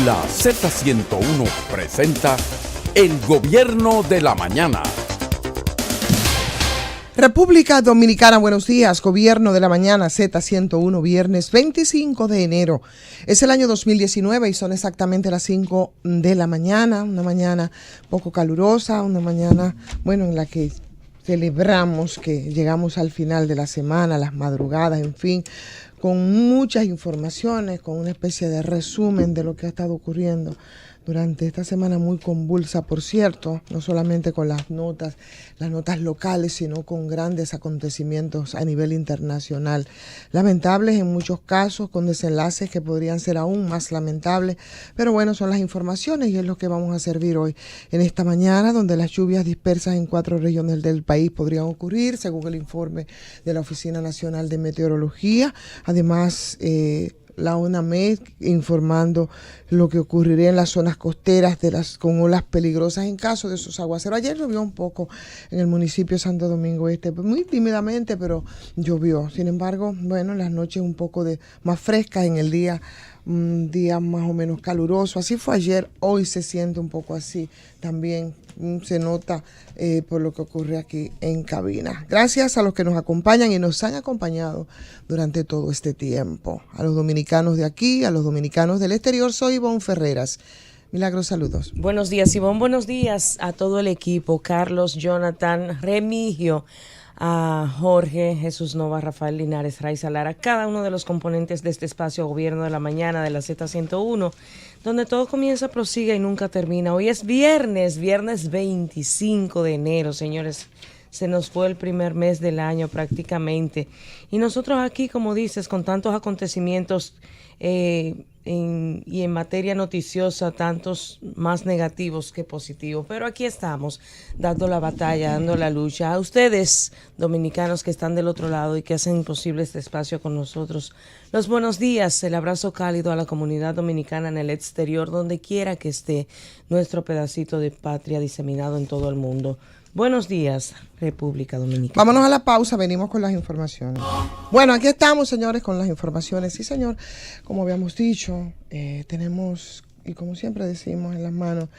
La Z101 presenta El Gobierno de la Mañana. República Dominicana, buenos días. Gobierno de la Mañana, Z101, viernes 25 de enero. Es el año 2019 y son exactamente las 5 de la mañana. Una mañana poco calurosa, una mañana, en la que celebramos que llegamos al final de la semana, las madrugadas, en fin, con muchas informaciones, con una especie de resumen de lo que ha estado ocurriendo durante esta semana muy convulsa, por cierto, no solamente con las notas locales, sino con grandes acontecimientos a nivel internacional. Lamentables en muchos casos, con desenlaces que podrían ser aún más lamentables, pero bueno, son las informaciones y es lo que vamos a servir hoy en esta mañana, donde las lluvias dispersas en 4 regiones del país podrían ocurrir, según el informe de la Oficina Nacional de Meteorología. Además, la ONAMED informando lo que ocurriría en las zonas costeras con olas peligrosas en caso de esos aguaceros. Ayer llovió un poco en el municipio de Santo Domingo Este, muy tímidamente, pero llovió. Sin embargo, las noches un poco más frescas, en el día un día más o menos caluroso. Así fue ayer, hoy se siente un poco así. También se nota por lo que ocurre aquí en cabina. Gracias a los que nos acompañan y nos han acompañado durante todo este tiempo. A los dominicanos de aquí, a los dominicanos del exterior. Soy Ivonne Ferreras. Milagros, saludos. Buenos días, Ivonne. Buenos días a todo el equipo. Carlos, Jonathan, Remigio, a Jorge, Jesús Nova, Rafael Linares, Raiza Lara, cada uno de los componentes de este espacio Gobierno de la Mañana de la Z101, donde todo comienza, prosigue y nunca termina. Hoy es viernes 25 de enero, señores. Se nos fue el primer mes del año prácticamente. Y nosotros aquí, como dices, con tantos acontecimientos y en materia noticiosa, tantos más negativos que positivos. Pero aquí estamos, dando la batalla, dando la lucha. A ustedes, dominicanos que están del otro lado y que hacen posible este espacio con nosotros, los buenos días, el abrazo cálido a la comunidad dominicana en el exterior, donde quiera que esté nuestro pedacito de patria diseminado en todo el mundo. Buenos días, República Dominicana. Vámonos a la pausa, venimos con las informaciones. Bueno, aquí estamos, señores, con las informaciones. Sí, señor, como habíamos dicho, tenemos, y como siempre decimos, en las manos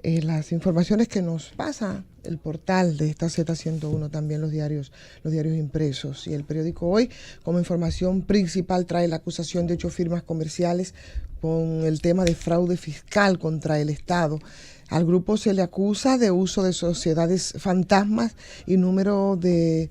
las informaciones que nos pasa el portal de esta Z101, también los diarios impresos. Y el periódico Hoy, como información principal, trae la acusación de 8 firmas comerciales con el tema de fraude fiscal contra el Estado. Al grupo se le acusa de uso de sociedades fantasmas y número de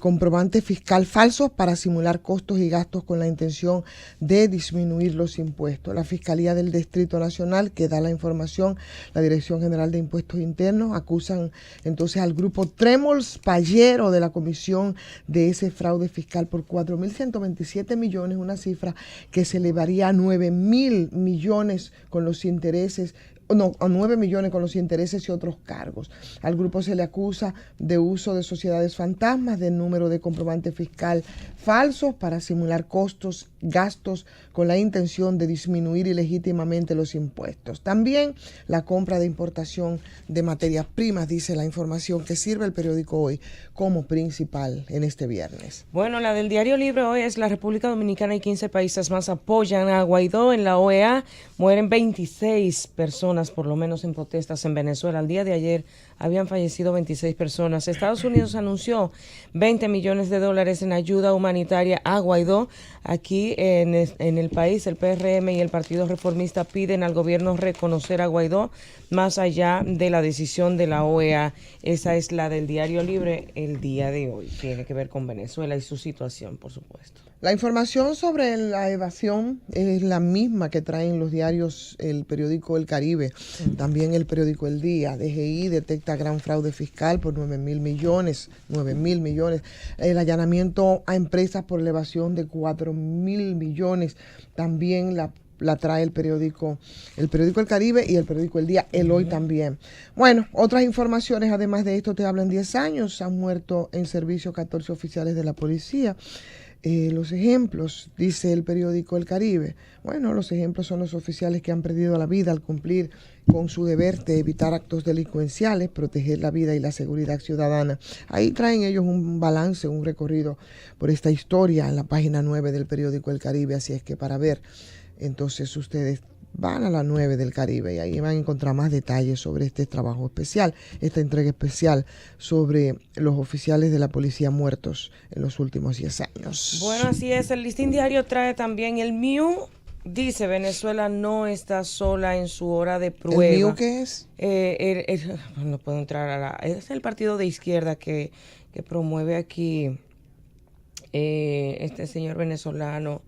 comprobante fiscal falsos para simular costos y gastos con la intención de disminuir los impuestos. La Fiscalía del Distrito Nacional, que da la información, la Dirección General de Impuestos Internos, acusan entonces al grupo Trémols Pallero de la comisión de ese fraude fiscal por 4.127 millones, una cifra que se elevaría a 9.000 millones con los intereses. A 9 millones con los intereses y otros cargos. Al grupo se le acusa de uso de sociedades fantasmas, de número de comprobante fiscal falsos para simular costos, gastos con la intención de disminuir ilegítimamente los impuestos. También la compra de importación de materias primas, dice la información que sirve el periódico Hoy como principal en este viernes. Bueno, la del Diario Libre hoy es: la República Dominicana y 15 países más apoyan a Guaidó en la OEA. Mueren 26 personas, por lo menos, en protestas en Venezuela. Al día de ayer habían fallecido 26 personas. Estados Unidos anunció $20 millones en ayuda humanitaria a Guaidó. Aquí en el país, el PRM y el Partido Reformista piden al gobierno reconocer a Guaidó más allá de la decisión de la OEA. Esa es la del Diario Libre el día de hoy. Tiene que ver con Venezuela y su situación, por supuesto. La información sobre la evasión es la misma que traen los diarios, el periódico El Caribe, también el periódico El Día. DGI detecta gran fraude fiscal por 9.000 millones. El allanamiento a empresas por la evasión de 4.000 millones. También la trae el periódico El Caribe y el periódico El Día, El Hoy también. Bueno, otras informaciones además de esto te hablan. 10 años han muerto en servicio 14 oficiales de la policía. Los ejemplos, dice el periódico El Caribe. Bueno, los ejemplos son los oficiales que han perdido la vida al cumplir con su deber de evitar actos delincuenciales, proteger la vida y la seguridad ciudadana. Ahí traen ellos un balance, un recorrido por esta historia en la página 9 del periódico El Caribe, así es que para ver entonces ustedes van a la 9 del Caribe y ahí van a encontrar más detalles sobre este trabajo especial, esta entrega especial sobre los oficiales de la policía muertos en los últimos 10 años. Bueno, así es. El Listín Diario trae también el MIU. Dice, Venezuela no está sola en su hora de prueba. ¿El MIU qué es? No puedo entrar es el partido de izquierda que promueve aquí este señor venezolano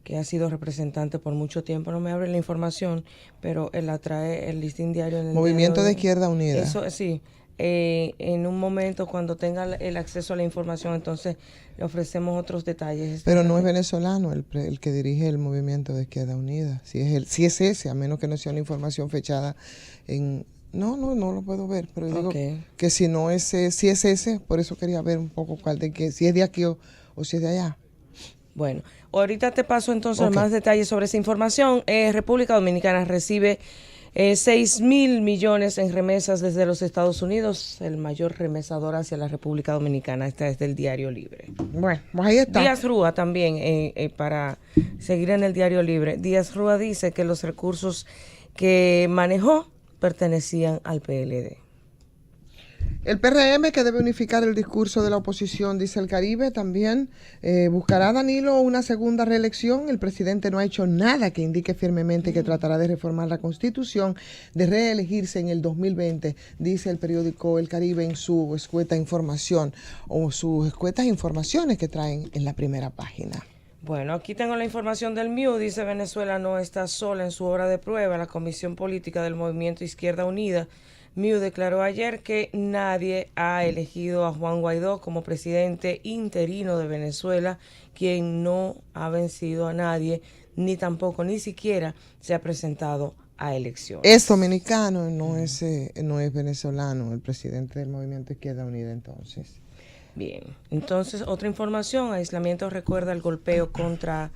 que ha sido representante por mucho tiempo. No me abre la información, pero él la trae el Listín Diario. En el Movimiento de Izquierda Unida. Eso sí. En un momento cuando tenga el acceso a la información, entonces le ofrecemos otros detalles. Pero no es venezolano el que dirige el Movimiento de Izquierda Unida. Si es ese, a menos que no sea una información fechada en... No lo puedo ver, pero digo que si no es, si es ese, por eso quería ver un poco si es de aquí o si es de allá. Bueno, ahorita te paso entonces más detalles sobre esa información. República Dominicana recibe 6.000 millones en remesas desde los Estados Unidos, el mayor remesador hacia la República Dominicana. Esta es del Diario Libre. Bueno, pues ahí está. Díaz Rúa también, para seguir en el Diario Libre. Díaz Rúa dice que los recursos que manejó pertenecían al PLD. El PRM, que debe unificar el discurso de la oposición, dice el Caribe, también buscará Danilo una segunda reelección. El presidente no ha hecho nada que indique firmemente que tratará de reformar la Constitución, de reelegirse en el 2020, dice el periódico El Caribe en su escueta información o sus escuetas informaciones que traen en la primera página. Bueno, aquí tengo la información del MIU. Dice, Venezuela no está sola en su hora de prueba. La Comisión Política del Movimiento Izquierda Unida, MIU, declaró ayer que nadie ha elegido a Juan Guaidó como presidente interino de Venezuela, quien no ha vencido a nadie, ni siquiera se ha presentado a elecciones. Es dominicano, no es venezolano, el presidente del Movimiento Izquierda Unida entonces. Bien, entonces otra información, aislamiento recuerda el golpeo contra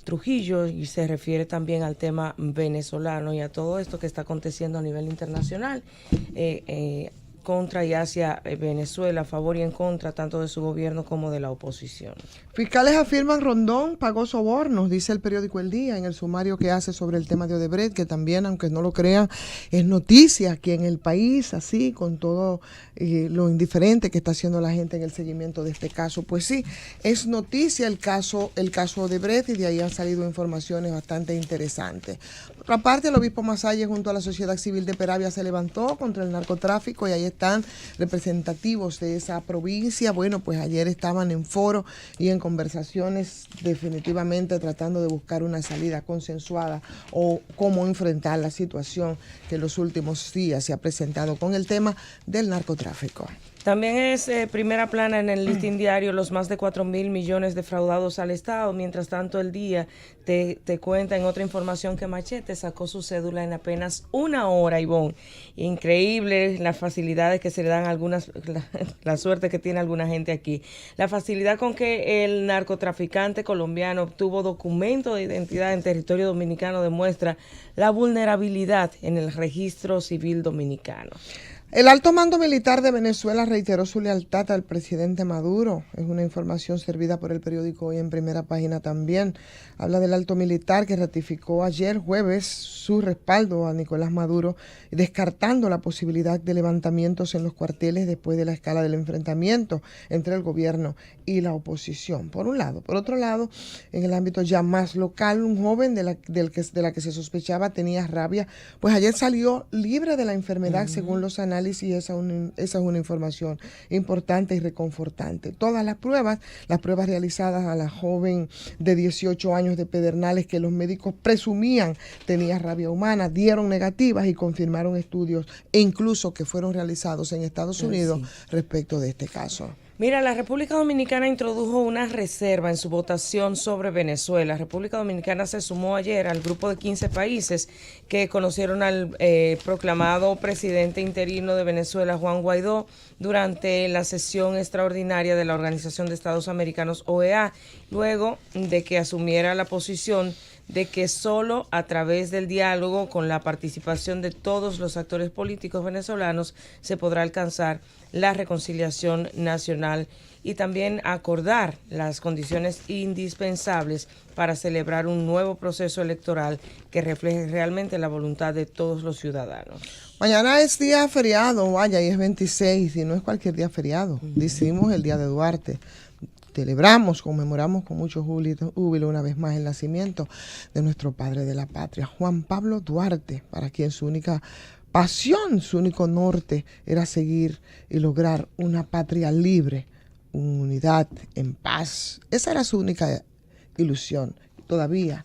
Trujillo y se refiere también al tema venezolano y a todo esto que está aconteciendo a nivel internacional contra y hacia Venezuela, a favor y en contra tanto de su gobierno como de la oposición. Fiscales afirman Rondón pagó sobornos, dice el periódico El Día en el sumario que hace sobre el tema de Odebrecht, que también, aunque no lo crean, es noticia aquí en el país, así, con todo lo indiferente que está haciendo la gente en el seguimiento de este caso. Pues sí, es noticia el caso Odebrecht y de ahí han salido informaciones bastante interesantes. Por otra parte, el obispo Masalle junto a la sociedad civil de Peravia se levantó contra el narcotráfico y ahí están representativos de esa provincia. Bueno, pues ayer estaban en foro y en conversaciones definitivamente tratando de buscar una salida consensuada o cómo enfrentar la situación que en los últimos días se ha presentado con el tema del narcotráfico. También es primera plana en el Listín Diario los más de 4.000 millones defraudados al Estado. Mientras tanto, El Día te cuenta en otra información que Machete sacó su cédula en apenas una hora, Ivonne. Increíble las facilidades que se le dan a algunas, la suerte que tiene alguna gente aquí. La facilidad con que el narcotraficante colombiano obtuvo documento de identidad en territorio dominicano demuestra la vulnerabilidad en el registro civil dominicano. El alto mando militar de Venezuela reiteró su lealtad al presidente Maduro. Es una información servida por el periódico Hoy en primera página también. Habla del alto militar que ratificó ayer jueves su respaldo a Nicolás Maduro, descartando la posibilidad de levantamientos en los cuarteles después de la escala del enfrentamiento entre el gobierno y la oposición. Por un lado. Por otro lado, en el ámbito ya más local, un joven de la que se sospechaba tenía rabia, pues ayer salió libre de la enfermedad según los análisis. Y esa es una información importante y reconfortante. Todas las pruebas realizadas a la joven de 18 años de Pedernales que los médicos presumían tenía rabia humana, dieron negativas y confirmaron estudios e incluso que fueron realizados en Estados Unidos respecto de este caso. Mira, la República Dominicana introdujo una reserva en su votación sobre Venezuela. República Dominicana se sumó ayer al grupo de 15 países que conocieron al proclamado presidente interino de Venezuela, Juan Guaidó, durante la sesión extraordinaria de la Organización de Estados Americanos, OEA, luego de que asumiera la posición de que solo a través del diálogo con la participación de todos los actores políticos venezolanos se podrá alcanzar la reconciliación nacional y también acordar las condiciones indispensables para celebrar un nuevo proceso electoral que refleje realmente la voluntad de todos los ciudadanos. Mañana es día feriado, vaya, y es 26, y no es cualquier día feriado. Decimos el Día de Duarte. Celebramos, conmemoramos con mucho júbilo una vez más el nacimiento de nuestro padre de la patria, Juan Pablo Duarte, para quien su única pasión, su único norte era seguir y lograr una patria libre, unidad, en paz. Esa era su única ilusión. Todavía,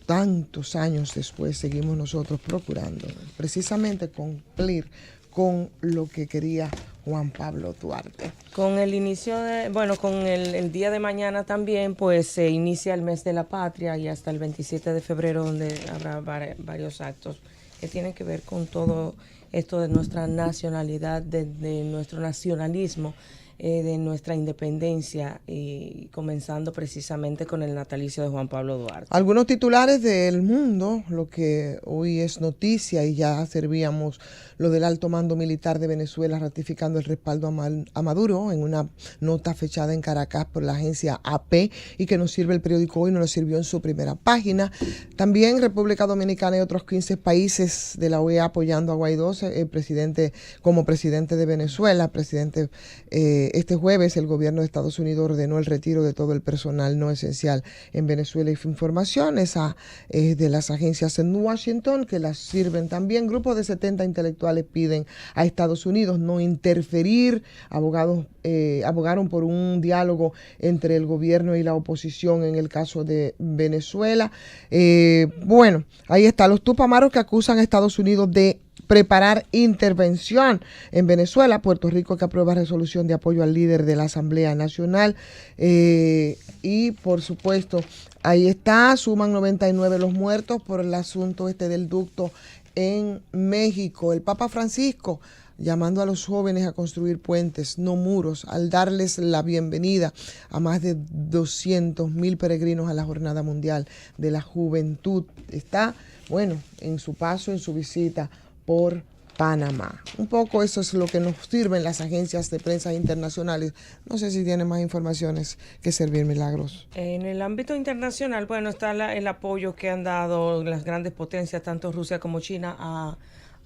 tantos años después, seguimos nosotros procurando precisamente cumplir con lo que quería Juan Pablo Duarte. Con el inicio de, bueno, con el día de mañana también, pues se inicia el mes de la patria y hasta el 27 de febrero, donde habrá varios actos que tienen que ver con todo esto de nuestra nacionalidad, de nuestro nacionalismo, de nuestra independencia, y comenzando precisamente con el natalicio de Juan Pablo Duarte. Algunos titulares del mundo, lo que hoy es noticia y ya servíamos, lo del alto mando militar de Venezuela ratificando el respaldo a Maduro en una nota fechada en Caracas por la agencia AP y que nos sirve el periódico Hoy, nos lo sirvió en su primera página. También República Dominicana y otros 15 países de la OEA apoyando a Guaidó, el presidente como presidente de Venezuela. Este jueves el gobierno de Estados Unidos ordenó el retiro de todo el personal no esencial en Venezuela y informaciones de las agencias en Washington que las sirven también. Grupos de 70 intelectuales piden a Estados Unidos no interferir. Abogaron por un diálogo entre el gobierno y la oposición en el caso de Venezuela. Bueno, ahí está, los tupamaros que acusan a Estados Unidos de preparar intervención en Venezuela. Puerto Rico que aprueba resolución de apoyo al líder de la Asamblea Nacional, y por supuesto ahí está, suman 99 los muertos por el asunto del ducto en México. El Papa Francisco llamando a los jóvenes a construir puentes, no muros, al darles la bienvenida a más de 200,000 peregrinos a la Jornada Mundial de la Juventud. Está, bueno, en su paso, en su visita por Panamá. Un poco eso es lo que nos sirven las agencias de prensa internacionales. No sé si tiene más informaciones que servir, Milagros. En el ámbito internacional, bueno, está el apoyo que han dado las grandes potencias, tanto Rusia como China,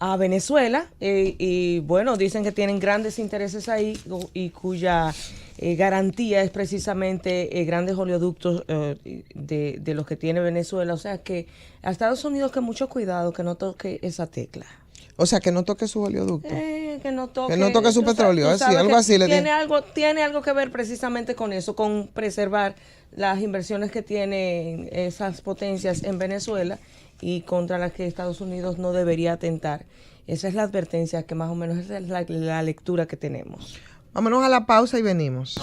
a Venezuela, y bueno, dicen que tienen grandes intereses ahí y cuya garantía es precisamente grandes oleoductos de los que tiene Venezuela. O sea que a Estados Unidos que mucho cuidado, que no toque esa tecla. O sea, que no toque su oleoducto. Que no toque su petróleo, algo así. Tiene algo que ver precisamente con eso, con preservar las inversiones que tienen esas potencias en Venezuela y contra las que Estados Unidos no debería atentar. Esa es la advertencia, que más o menos esa es la lectura que tenemos. Vámonos a la pausa y venimos.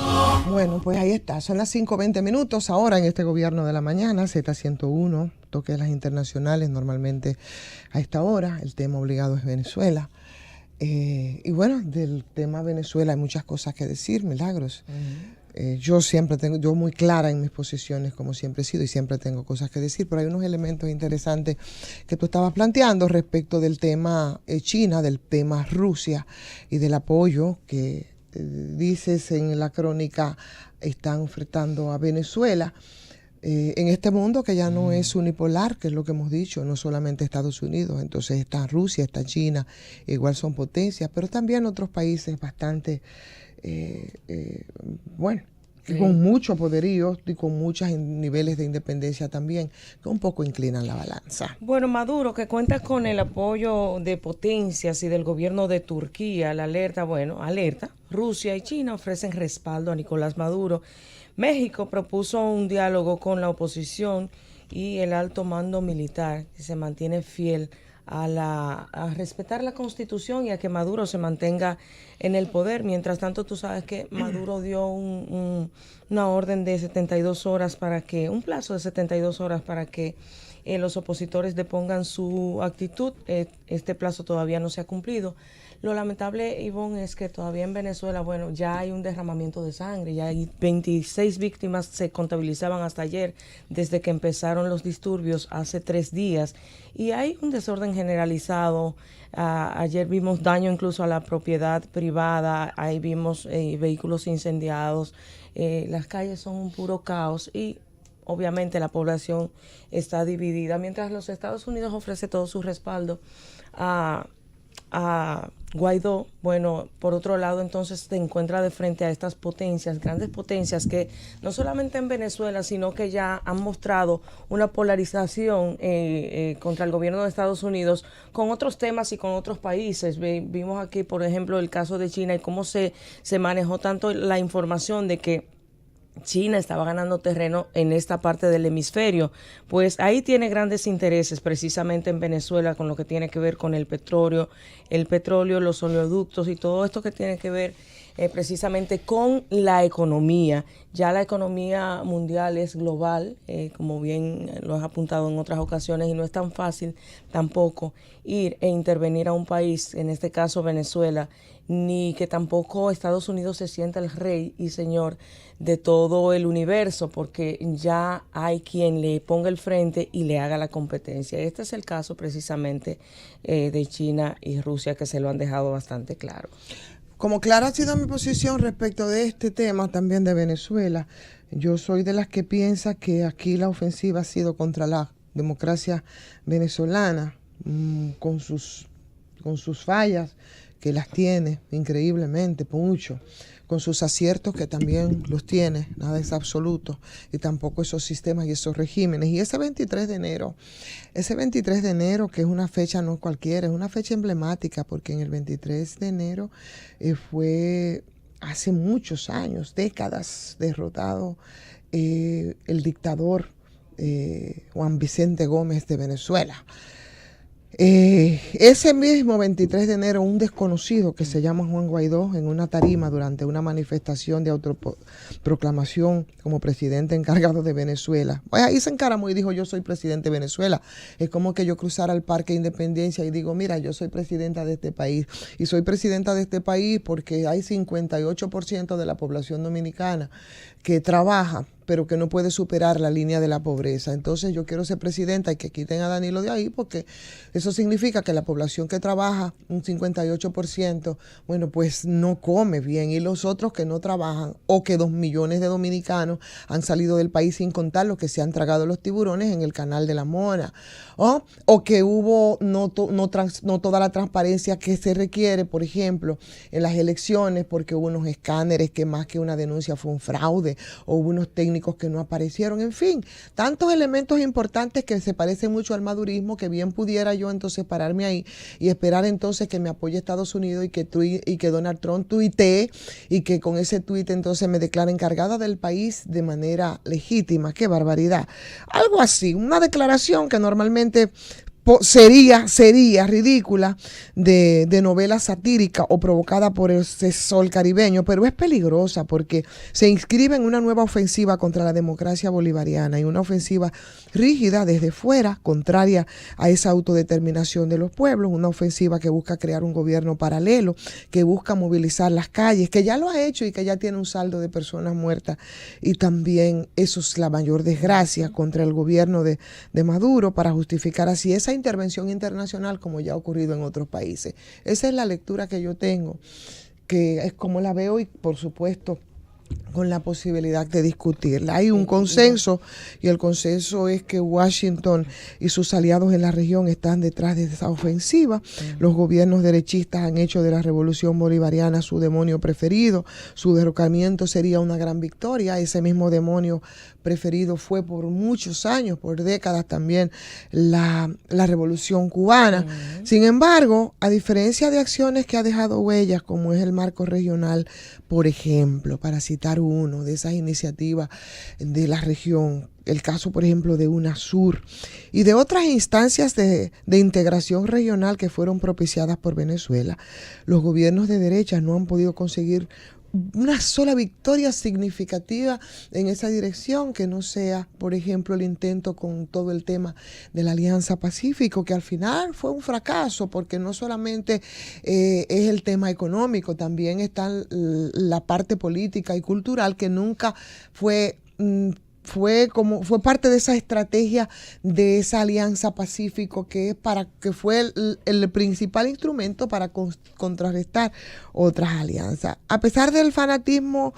Bueno, pues ahí está. Son las 5:20 minutos ahora en este gobierno de la mañana, Z101, toque de las internacionales. Normalmente a esta hora el tema obligado es Venezuela. Y bueno, del tema Venezuela hay muchas cosas que decir, Milagros. Yo muy clara en mis posiciones, como siempre he sido, y siempre tengo cosas que decir, pero hay unos elementos interesantes que tú estabas planteando respecto del tema China, del tema Rusia y del apoyo que dices en la crónica están ofertando a Venezuela. En este mundo que ya no es unipolar, que es lo que hemos dicho, no solamente Estados Unidos, entonces está Rusia, está China, igual son potencias, pero también otros países bastante, con mucho poderío y con muchos niveles de independencia también, que un poco inclinan la balanza. Bueno, Maduro, que cuenta con el apoyo de potencias y del gobierno de Turquía, alerta, Rusia y China ofrecen respaldo a Nicolás Maduro. México propuso un diálogo con la oposición y el alto mando militar, que se mantiene fiel a respetar la Constitución y a que Maduro se mantenga en el poder. Mientras tanto, tú sabes que Maduro dio una orden de 72 horas un plazo de 72 horas para que los opositores depongan su actitud. Este plazo todavía no se ha cumplido. Lo lamentable, Ivonne, es que todavía en Venezuela, bueno, ya hay un derramamiento de sangre, ya hay 26 víctimas, se contabilizaban hasta ayer, desde que empezaron los disturbios hace 3 días, y hay un desorden generalizado. Ayer vimos daño incluso a la propiedad privada, ahí vimos vehículos incendiados, las calles son un puro caos y obviamente la población está dividida, mientras los Estados Unidos ofrece todo su respaldo a Guaidó. Bueno, por otro lado, entonces se encuentra de frente a estas potencias, grandes potencias, que no solamente en Venezuela, sino que ya han mostrado una polarización contra el gobierno de Estados Unidos con otros temas y con otros países. Vimos aquí, por ejemplo, el caso de China y cómo se manejó tanto la información de que China estaba ganando terreno en esta parte del hemisferio. Pues ahí tiene grandes intereses precisamente en Venezuela con lo que tiene que ver con el petróleo, los oleoductos y todo esto que tiene que ver precisamente con la economía. Ya la economía mundial es global, como bien lo has apuntado en otras ocasiones, y no es tan fácil tampoco ir e intervenir a un país, en este caso Venezuela, ni que tampoco Estados Unidos se sienta el rey y señor de todo el universo, porque ya hay quien le ponga el frente y le haga la competencia. Este es el caso precisamente de China y Rusia, que se lo han dejado bastante claro. Como clara ha sido mi posición respecto de este tema también de Venezuela, yo soy de las que piensa que aquí la ofensiva ha sido contra la democracia venezolana, con sus fallas, que las tiene increíblemente, mucho, con sus aciertos, que también los tiene, nada es absoluto, y tampoco esos sistemas y esos regímenes. Y ese 23 de enero, que es una fecha no cualquiera, es una fecha emblemática, porque en el 23 de enero fue hace muchos años, décadas, derrotado el dictador Juan Vicente Gómez de Venezuela. Ese mismo 23 de enero, un desconocido que se llama Juan Guaidó, en una tarima durante una manifestación de autoproclamación como presidente encargado de Venezuela, pues ahí se encaramó y dijo: yo soy presidente de Venezuela. Es como que yo cruzara el Parque Independencia y digo: mira, yo soy presidenta de este país, y soy presidenta de este país porque hay 58% de la población dominicana que trabaja, pero que no puede superar la línea de la pobreza. Entonces yo quiero ser presidenta y que quiten a Danilo de ahí, porque eso significa que la población que trabaja, un 58%, bueno, pues no come bien, y los otros que no trabajan, o que 2 millones de dominicanos han salido del país, sin contar los que se han tragado los tiburones en el Canal de la Mona, o que hubo no toda la transparencia que se requiere, por ejemplo, en las elecciones, porque hubo unos escáneres que más que una denuncia fue un fraude, o hubo unos técnicos que no aparecieron, en fin, tantos elementos importantes que se parecen mucho al madurismo, que bien pudiera yo entonces pararme ahí y esperar entonces que me apoye Estados Unidos y que Donald Trump tuitee, y que con ese tuit entonces me declare encargada del país de manera legítima. ¡Qué barbaridad! Algo así, una declaración que normalmente sería ridícula, de novela satírica o provocada por ese sol caribeño, pero es peligrosa porque se inscribe en una nueva ofensiva contra la democracia bolivariana, y una ofensiva rígida desde fuera, contraria a esa autodeterminación de los pueblos, una ofensiva que busca crear un gobierno paralelo, que busca movilizar las calles, que ya lo ha hecho y que ya tiene un saldo de personas muertas, y también eso es la mayor desgracia contra el gobierno de Maduro, para justificar así esa intervención internacional, como ya ha ocurrido en otros países. Esa es la lectura que yo tengo, que es como la veo, y por supuesto con la posibilidad de discutirla. Hay un consenso, y el consenso es que Washington y sus aliados en la región están detrás de esa ofensiva. Los gobiernos derechistas han hecho de la revolución bolivariana su demonio preferido. Su derrocamiento sería una gran victoria. Ese mismo demonio preferido fue por muchos años, por décadas también, la revolución cubana. Sin embargo, a diferencia de acciones que ha dejado huellas, como es el marco regional, por ejemplo, para citar uno de esas iniciativas de la región, el caso, por ejemplo, de UNASUR y de otras instancias de integración regional que fueron propiciadas por Venezuela, los gobiernos de derecha no han podido conseguir una sola victoria significativa en esa dirección, que no sea, por ejemplo, el intento con todo el tema de la Alianza Pacífico, que al final fue un fracaso, porque no solamente es el tema económico, también está la parte política y cultural, que nunca fue fue parte de esa estrategia de esa Alianza Pacífico, que fue el principal instrumento para contrarrestar otras alianzas. A pesar del fanatismo,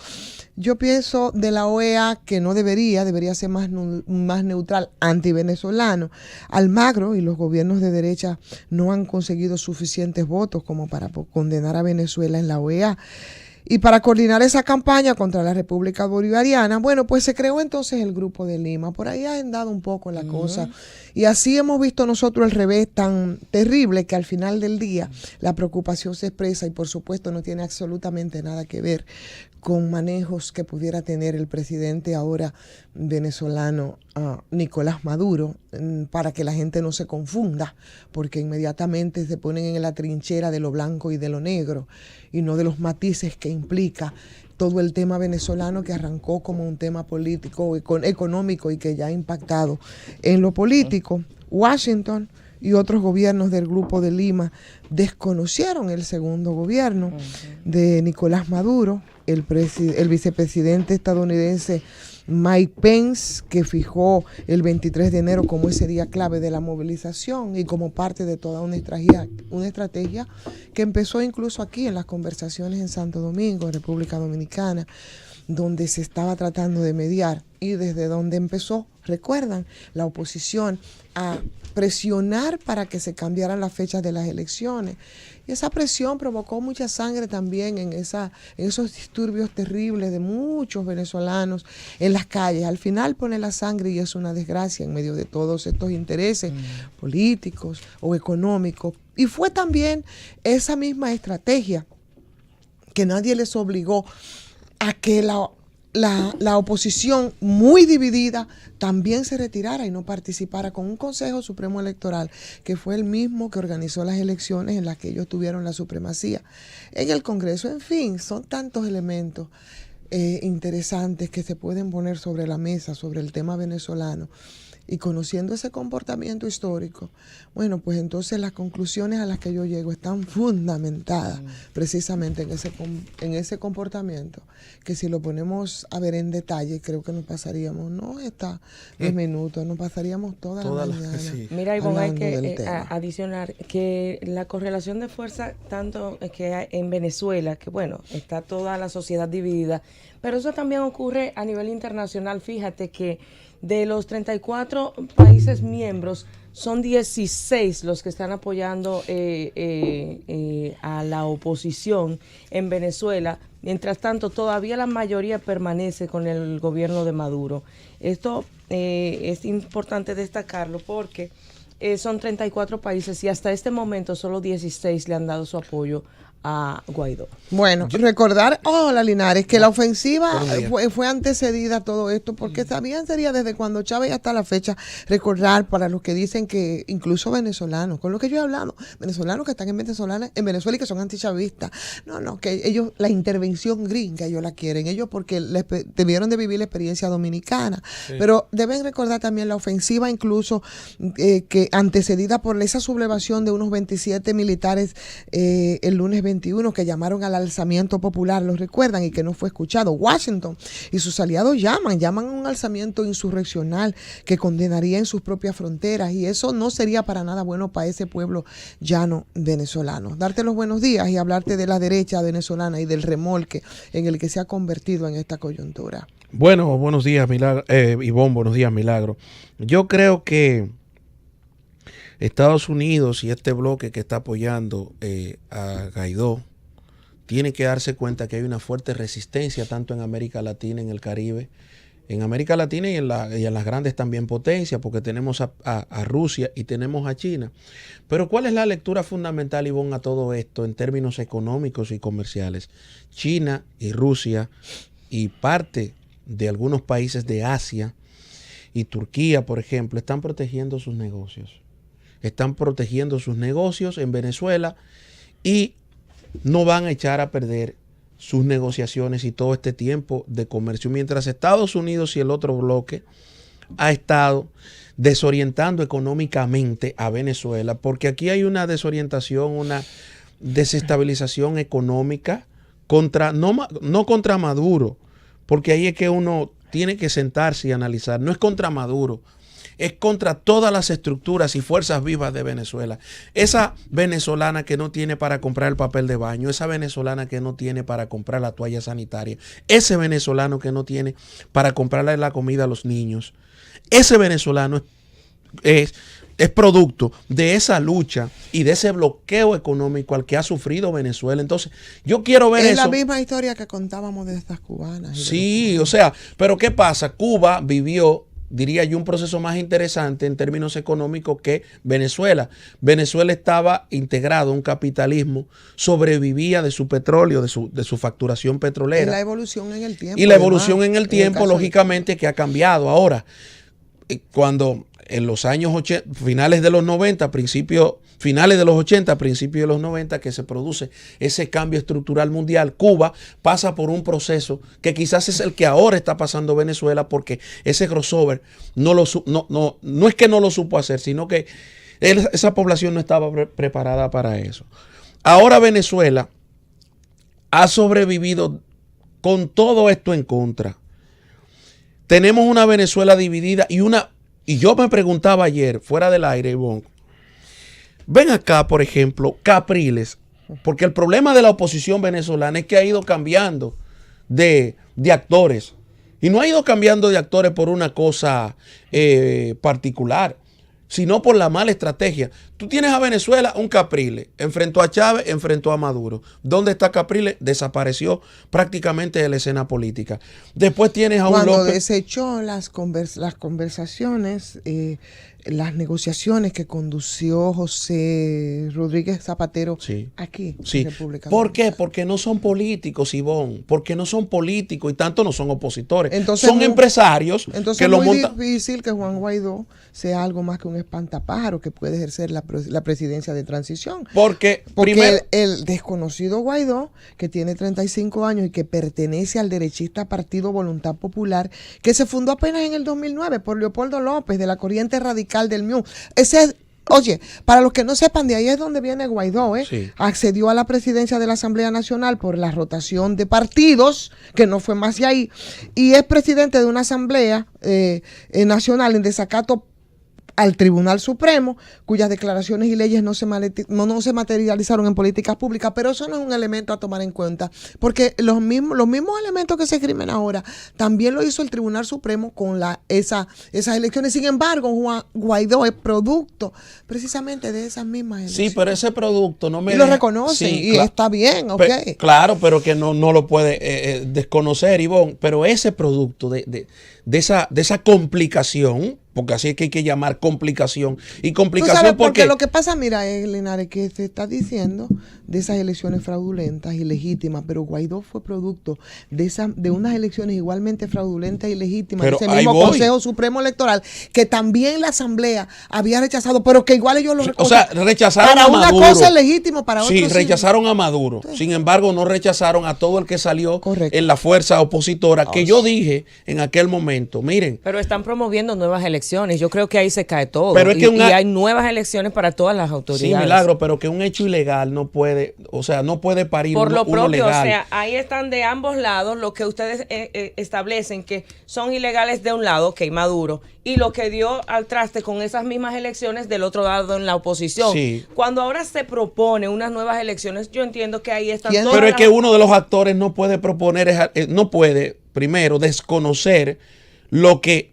yo pienso, de la OEA, que no debería ser más neutral, anti-venezolano. Almagro y los gobiernos de derecha no han conseguido suficientes votos como para condenar a Venezuela en la OEA. Y para coordinar esa campaña contra la República Bolivariana, bueno, pues se creó entonces el Grupo de Lima. Por ahí ha andado un poco la cosa. Y así hemos visto nosotros el revés tan terrible, que al final del día la preocupación se expresa, y por supuesto no tiene absolutamente nada que ver con manejos que pudiera tener el presidente ahora venezolano, Nicolás Maduro, para que la gente no se confunda, porque inmediatamente se ponen en la trinchera de lo blanco y de lo negro, y no de los matices que implica todo el tema venezolano, que arrancó como un tema político, económico, y que ya ha impactado en lo político. Washington y otros gobiernos del Grupo de Lima desconocieron el segundo gobierno de Nicolás Maduro, el vicepresidente estadounidense Mike Pence, que fijó el 23 de enero como ese día clave de la movilización y como parte de toda una estrategia que empezó incluso aquí en las conversaciones en Santo Domingo, República Dominicana, donde se estaba tratando de mediar, y desde donde empezó, recuerdan, la oposición a presionar para que se cambiaran las fechas de las elecciones. Y esa presión provocó mucha sangre también en esos disturbios terribles de muchos venezolanos en las calles. Al final pone la sangre, y es una desgracia en medio de todos estos intereses políticos o económicos. Y fue también esa misma estrategia, que nadie les obligó a que la oposición, muy dividida, también se retirara y no participara con un Consejo Supremo Electoral, que fue el mismo que organizó las elecciones en las que ellos tuvieron la supremacía en el Congreso. En fin, son tantos elementos interesantes que se pueden poner sobre la mesa sobre el tema venezolano. Y conociendo ese comportamiento histórico, bueno, pues entonces las conclusiones a las que yo llego están fundamentadas precisamente en ese comportamiento, que si lo ponemos a ver en detalle, creo que nos pasaríamos, no está 10 minutos, nos pasaríamos toda la mañana. Sí. Mira, Ivonne, hay que adicionar que la correlación de fuerza, tanto que hay en Venezuela, que bueno, está toda la sociedad dividida, pero eso también ocurre a nivel internacional. Fíjate que de los 34 países miembros, son 16 los que están apoyando a la oposición en Venezuela. Mientras tanto, todavía la mayoría permanece con el gobierno de Maduro. Esto es importante destacarlo, porque son 34 países y hasta este momento solo 16 le han dado su apoyo a Guaidó. Bueno, recordar, hola Linares, que la ofensiva fue antecedida a todo esto, porque también sería desde cuando Chávez hasta la fecha, recordar para los que dicen que incluso venezolanos, con lo que yo he hablado, venezolanos que están en Venezuela y que son antichavistas, no, que ellos, la intervención gringa, ellos la quieren, ellos porque debieron de vivir la experiencia dominicana, pero deben recordar también la ofensiva incluso que antecedida por esa sublevación de unos 27 militares el lunes 21, que llamaron al alzamiento popular, ¿lo recuerdan? Y que no fue escuchado. Washington y sus aliados llaman a un alzamiento insurreccional que condenaría en sus propias fronteras, y eso no sería para nada bueno para ese pueblo llano venezolano. Darte los buenos días y hablarte de la derecha venezolana y del remolque en el que se ha convertido en esta coyuntura. Bueno, buenos días, Milagro. Ivonne, buenos días, Milagro. Yo creo que Estados Unidos y este bloque que está apoyando a Guaidó tiene que darse cuenta que hay una fuerte resistencia tanto en América Latina, en el Caribe, en América Latina y en las grandes también potencias, porque tenemos a Rusia y tenemos a China. Pero ¿cuál es la lectura fundamental, Ivonne, a todo esto en términos económicos y comerciales? China y Rusia y parte de algunos países de Asia y Turquía, por ejemplo, están protegiendo sus negocios. Están protegiendo sus negocios en Venezuela y no van a echar a perder sus negociaciones y todo este tiempo de comercio, mientras Estados Unidos y el otro bloque ha estado desorientando económicamente a Venezuela, porque aquí hay una desorientación, una desestabilización económica contra, no contra Maduro, porque ahí es que uno tiene que sentarse y analizar, no es contra Maduro, es contra todas las estructuras y fuerzas vivas de Venezuela. Esa venezolana que no tiene para comprar el papel de baño, esa venezolana que no tiene para comprar la toalla sanitaria, ese venezolano que no tiene para comprarle la comida a los niños, ese venezolano es producto de esa lucha y de ese bloqueo económico al que ha sufrido Venezuela. Entonces, yo quiero ver eso. Es la misma historia que contábamos de estas cubanas. Sí, o sea, pero ¿qué pasa? Cuba vivió, diría yo, un proceso más interesante en términos económicos que Venezuela. Venezuela estaba integrado a un capitalismo, sobrevivía de su petróleo, de su facturación petrolera. Y la evolución en el tiempo. Y la evolución en el tiempo, lógicamente, que ha cambiado. Ahora, cuando en los años 80, finales de los 90, finales de los 80, principios de los 90, que se produce ese cambio estructural mundial, Cuba pasa por un proceso que quizás es el que ahora está pasando Venezuela, porque ese crossover no es que no lo supo hacer, sino que esa población no estaba preparada para eso. Ahora Venezuela ha sobrevivido con todo esto en contra. Tenemos una Venezuela dividida y yo me preguntaba ayer, fuera del aire, Ivonne, ven acá, por ejemplo, Capriles, porque el problema de la oposición venezolana es que ha ido cambiando de actores. Y no ha ido cambiando de actores por una cosa particular, sino por la mala estrategia. Tú tienes a Venezuela un Capriles, enfrentó a Chávez, enfrentó a Maduro. ¿Dónde está Capriles? Desapareció prácticamente de la escena política. Después tienes a un Cuando López. desechó las conversaciones, las negociaciones que condució José Rodríguez Zapatero aquí en República ¿Por qué? Dominicana. Porque no son políticos, Ivonne. Porque no son políticos y tanto no son opositores. Entonces, son empresarios entonces que lo es montan. muy difícil que Juan Guaidó sea algo más que un espantapájaro que puede ejercer la presidencia de transición. Porque Primero, el desconocido Guaidó, que tiene 35 años y que pertenece al derechista Partido Voluntad Popular, que se fundó apenas en el 2009 por Leopoldo López, de la corriente radical del MIU. Oye, para los que no sepan, de ahí es donde viene Guaidó, Sí. Accedió a la presidencia de la Asamblea Nacional por la rotación de partidos, que no fue más de ahí, y es presidente de una Asamblea Nacional en desacato al Tribunal Supremo, cuyas declaraciones y leyes no se materializaron en políticas públicas, pero eso no es un elemento a tomar en cuenta, porque los mismos elementos que se escriben ahora, también lo hizo el Tribunal Supremo con esas elecciones. Sin embargo, Juan Guaidó es producto precisamente de esas mismas elecciones. Sí, pero ese producto no me... Y lo reconocen, y está bien, ok. Claro, pero que no lo puede desconocer, Ivonne, pero ese producto de esa complicación, porque así es que hay que llamar complicación. Y complicación porque lo que pasa, mira, Linares, que se está diciendo de esas elecciones fraudulentas y legítimas, pero Guaidó fue producto de unas elecciones igualmente fraudulentas y legítimas, pero ese mismo Consejo Supremo Electoral, que también la Asamblea había rechazado, pero que igual ellos lo rechazaron. O sea, rechazaron para a Maduro. Una cosa es legítimo, para otra sí, rechazaron a Maduro. Sí. Sin embargo, no rechazaron a todo el que salió en la fuerza opositora, que yo dije en aquel momento, miren. Pero están promoviendo nuevas elecciones. Yo creo que ahí se cae todo. Pero es que y hay nuevas elecciones para todas las autoridades. Sí, Milagro, pero que un hecho ilegal no puede, o sea, no puede parir por lo uno propio, legal. O sea, ahí están de ambos lados lo que ustedes establecen que son ilegales de un lado, que Maduro, y lo que dio al traste con esas mismas elecciones del otro lado en la oposición. Sí. Cuando ahora se propone unas nuevas elecciones, yo entiendo que ahí están todas. Pero es que uno de los actores no puede proponer, no puede, primero, desconocer lo que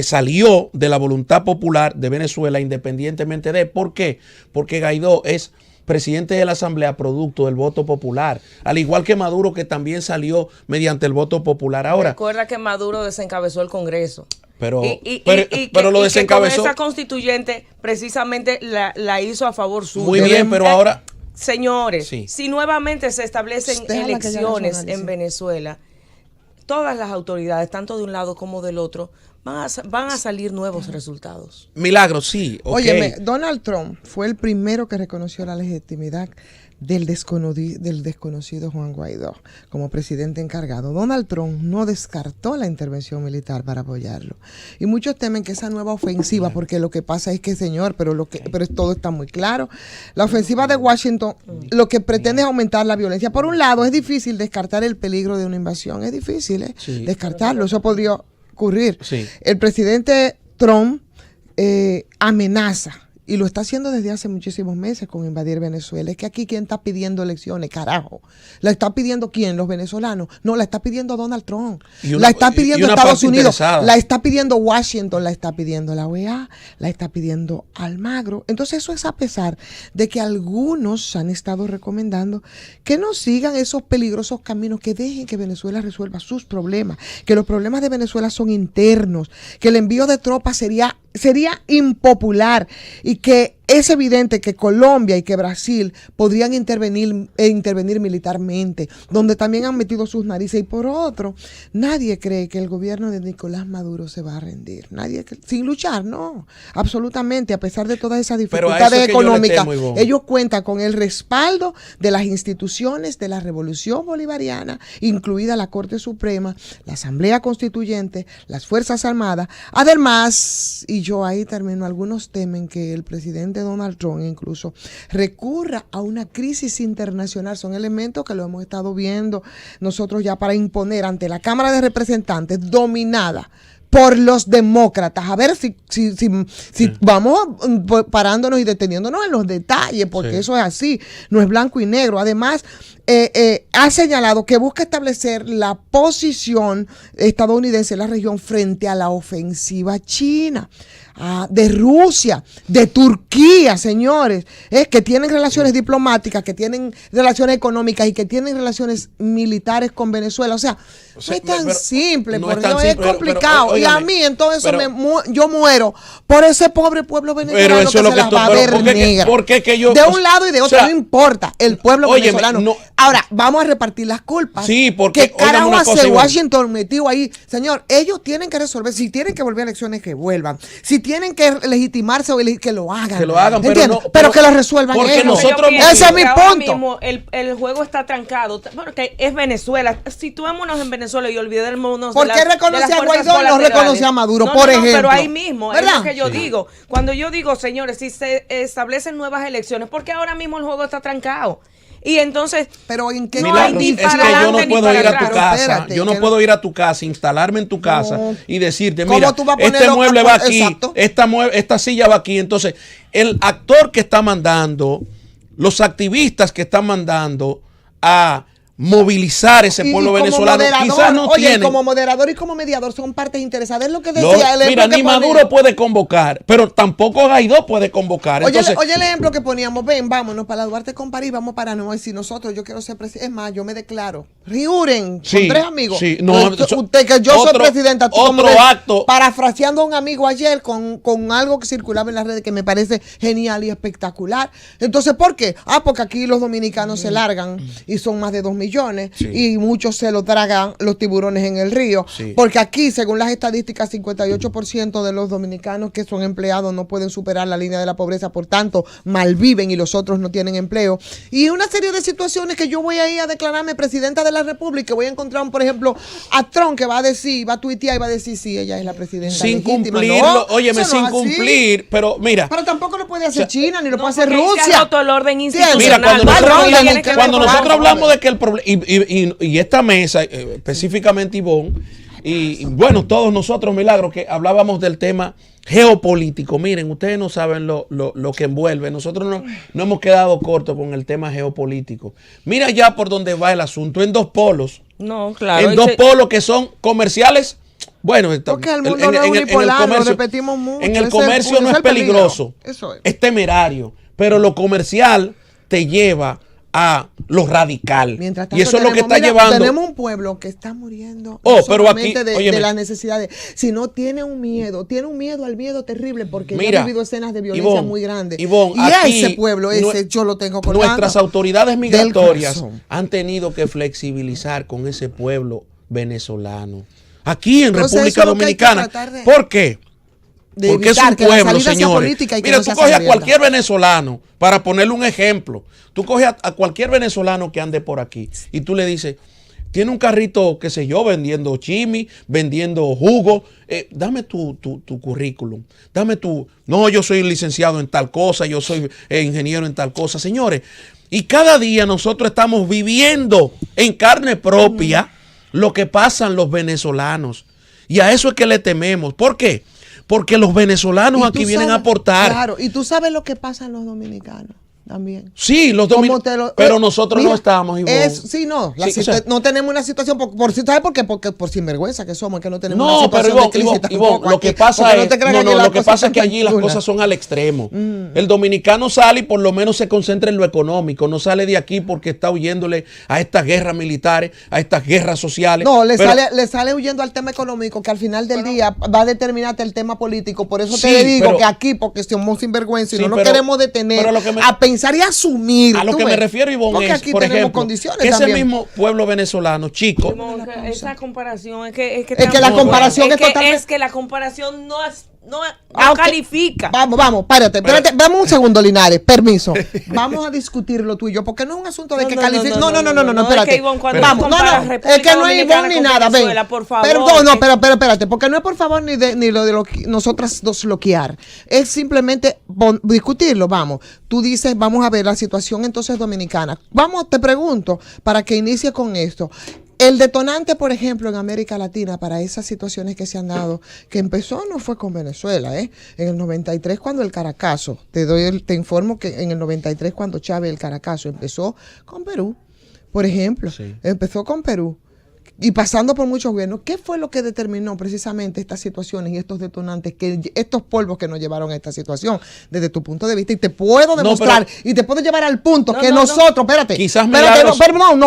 salió de la voluntad popular de Venezuela, independientemente de por qué. Porque Guaidó es presidente de la Asamblea producto del voto popular, al igual que Maduro, que también salió mediante el voto popular. Ahora, recuerda que Maduro desencabezó el Congreso. Pero lo desencabezó. Que con esa constituyente precisamente la hizo a favor suyo. Muy bien, pero ahora... Señores, sí. Si nuevamente se establecen elecciones en Venezuela, todas las autoridades, tanto de un lado como del otro, van a salir nuevos resultados. Milagro, sí. Okay. Óyeme, Donald Trump fue el primero que reconoció la legitimidad del desconocido Juan Guaidó como presidente encargado. Donald Trump no descartó la intervención militar para apoyarlo. Y muchos temen que esa nueva ofensiva, porque lo que pasa es que, señor, pero todo está muy claro. La ofensiva de Washington lo que pretende es aumentar la violencia. Por un lado, es difícil descartar el peligro de una invasión. Es difícil descartarlo. Eso podría ocurrir. Sí. El presidente Trump amenaza, y lo está haciendo desde hace muchísimos meses, con invadir Venezuela. Es que aquí, ¿quién está pidiendo elecciones? Carajo. ¿La está pidiendo quién? ¿Los venezolanos? No, la está pidiendo Donald Trump. La está pidiendo Estados Unidos. La está pidiendo Washington. La está pidiendo la OEA. La está pidiendo Almagro. Entonces eso es a pesar de que algunos han estado recomendando que no sigan esos peligrosos caminos, que dejen que Venezuela resuelva sus problemas, que los problemas de Venezuela son internos, que el envío de tropas sería impopular, y que es evidente que Colombia y que Brasil podrían intervenir militarmente, donde también han metido sus narices. Y por otro, nadie cree que el gobierno de Nicolás Maduro se va a rendir. Sin luchar, no, absolutamente, a pesar de todas esas dificultades económicas. Ellos cuentan con el respaldo de las instituciones de la Revolución Bolivariana, incluida la Corte Suprema, la Asamblea Constituyente, las Fuerzas Armadas. Además, y yo ahí termino, algunos temen que el presidente Donald Trump incluso recurra a una crisis internacional. Son elementos que lo hemos estado viendo nosotros ya, para imponer ante la Cámara de Representantes, dominada por los demócratas. A ver si vamos parándonos y deteniéndonos en los detalles, porque eso es así, no es blanco y negro. Además, ha señalado que busca establecer la posición estadounidense en la región frente a la ofensiva china, de Rusia, de Turquía, señores, que tienen relaciones diplomáticas, que tienen relaciones económicas y que tienen relaciones militares con Venezuela. O sea, no es tan simple, no por es tan Dios, simple, es complicado. pero, y a mí, entonces, yo muero por ese pobre pueblo venezolano, eso que es lo se que las va a ver negra. De un lado y de otro, no importa, el pueblo venezolano. Ahora, vamos a repartir las culpas. Sí, porque, ¿qué carajo hace Washington metido ahí? Señor, ellos tienen que resolver. Si tienen que volver a elecciones, que vuelvan. Si tienen que legitimarse o elegir, que lo hagan. Que lo hagan, pero que lo resuelvan porque ellos. Ese es mi punto. Mismo, el juego está trancado. Porque es Venezuela. Situémonos en Venezuela y olvidémonos ¿Por qué reconoce a Guaidó y no reconoce a Maduro, por ejemplo? Pero ahí mismo, ¿verdad? Es lo que yo digo. Cuando yo digo, señores, si se establecen nuevas elecciones, porque ahora mismo el juego está trancado. Y entonces, pero ¿en qué no hay ni para adelante ni para atrás. Yo no puedo ir a tu casa, instalarme en tu casa y decirte, ¿cómo mira, tú vas a poner este mueble va aquí, exacto, esta silla va aquí. Entonces, el actor que está mandando, los activistas que están mandando a movilizar ese pueblo venezolano, quizás no tienen. Como moderador y como mediador son partes interesadas. Es lo que decía. Mira, ni Maduro puede convocar, pero tampoco Guaidó puede convocar. Entonces, oye el ejemplo que poníamos. Ven, vámonos para la Duarte con París, vamos para no decir nosotros, yo quiero ser presidente. Es más, yo me declaro. Riuren, con 3 amigos. Sí, no, usted que yo soy presidenta. Otro acto. Parafraseando a un amigo ayer con algo que circulaba en las redes que me parece genial y espectacular. Entonces, ¿por qué? Porque aquí los dominicanos se largan y son más de 2 millones. Y muchos se lo tragan los tiburones en el río. Porque aquí, según las estadísticas, 58% de los dominicanos que son empleados no pueden superar la línea de la pobreza, por tanto, malviven y los otros no tienen empleo. Y una serie de situaciones que yo voy a ir a declararme presidenta de la República, voy a encontrar, por ejemplo, a Trump, que va a decir, va a tuitear y va a decir, sí, ella es la presidenta sin legítima. cumplirlo, óyeme, sin cumplir, pero mira. Pero tampoco lo puede hacer China, ni lo puede hacer Rusia. Se ha roto el orden institucional. Mira, cuando nosotros hablamos de que el problema, y esta mesa, específicamente Ivonne, y bueno, todos nosotros, Milagro, que hablábamos del tema geopolítico. Miren, ustedes no saben lo que envuelve. Nosotros no hemos quedado cortos con el tema geopolítico. Mira ya por dónde va el asunto, en 2 polos. No, claro. En 2 polos que son comerciales. Bueno, porque el mundo no es unipolar, lo repetimos mucho. En el comercio no es peligroso, es temerario, pero lo comercial te lleva a lo radical. Mientras tanto, y eso es lo que está llevando. Tenemos un pueblo que está muriendo pero aquí, de las necesidades, sino tiene un miedo al miedo terrible, porque ya ha vivido escenas de violencia muy grandes. Y aquí, ese pueblo, yo lo tengo colgando. Nuestras autoridades migratorias han tenido que flexibilizar con ese pueblo venezolano. Aquí en República Dominicana. ¿Por qué? de porque es evitar un que la pueblo, salida sea señores. política y que Mira, no tú sea coges a sangrienta. cualquier venezolano, para ponerle un ejemplo, tú coges a cualquier venezolano que ande por aquí y tú le dices, tiene un carrito, qué sé yo, vendiendo chimi, vendiendo jugo, dame tu currículum, dame tu... No, yo soy licenciado en tal cosa, yo soy ingeniero en tal cosa. Señores, y cada día nosotros estamos viviendo en carne propia lo que pasan los venezolanos. Y a eso es que le tememos. ¿Por qué? Porque los venezolanos aquí vienen a aportar. Claro, y tú sabes lo que pasa en los dominicanos también. Sí, los dominicanos. Pero nosotros no estamos igual. Sí, no. Sí, o sea, no tenemos una situación. ¿Sabes por qué? Porque por sinvergüenza que somos, que no tenemos una no, situación pero de crisis. Ivonne, lo que pasa es, lo que pasa es que allí las cosas son al extremo. El dominicano sale y por lo menos se concentra en lo económico, no sale de aquí porque está huyéndole a estas guerras militares, a estas guerras sociales. No, le sale huyendo al tema económico, que al final del día va a determinarte el tema político. Por eso te digo que aquí, porque somos sinvergüenza y no nos queremos detener a pensar y asumir. A lo que me refiero, Ivonne, es, aquí por ejemplo, condiciones que ese también. mismo pueblo venezolano, chico. Esa comparación es que la comparación es totalmente... Es que la comparación no Okay. califica. Vamos, espérate, dame un segundo, Linares, permiso. Vamos a discutirlo tú y yo, porque no es un asunto de que califique. No, espérate. Es que Ivonne, cuando vamos, es que no es Ivonne ni nada, ven. Por favor, pero espérate, porque no es por favor ni lo de nosotras dos bloquear. Es simplemente discutirlo, vamos. Tú dices, vamos a ver la situación entonces dominicana. Vamos, te pregunto, para que inicie con esto. El detonante, por ejemplo, en América Latina para esas situaciones que se han dado, que empezó no fue con Venezuela, en el 93 cuando el Caracazo, te informo que en el 93 cuando Chávez el Caracazo empezó con Perú, por ejemplo, empezó con Perú. Y pasando por muchos gobiernos, ¿qué fue lo que determinó precisamente estas situaciones y estos detonantes, estos polvos que nos llevaron a esta situación, desde tu punto de vista? Y te puedo demostrar, y te puedo llevar al punto que nosotros, espérate, quizás Milagros,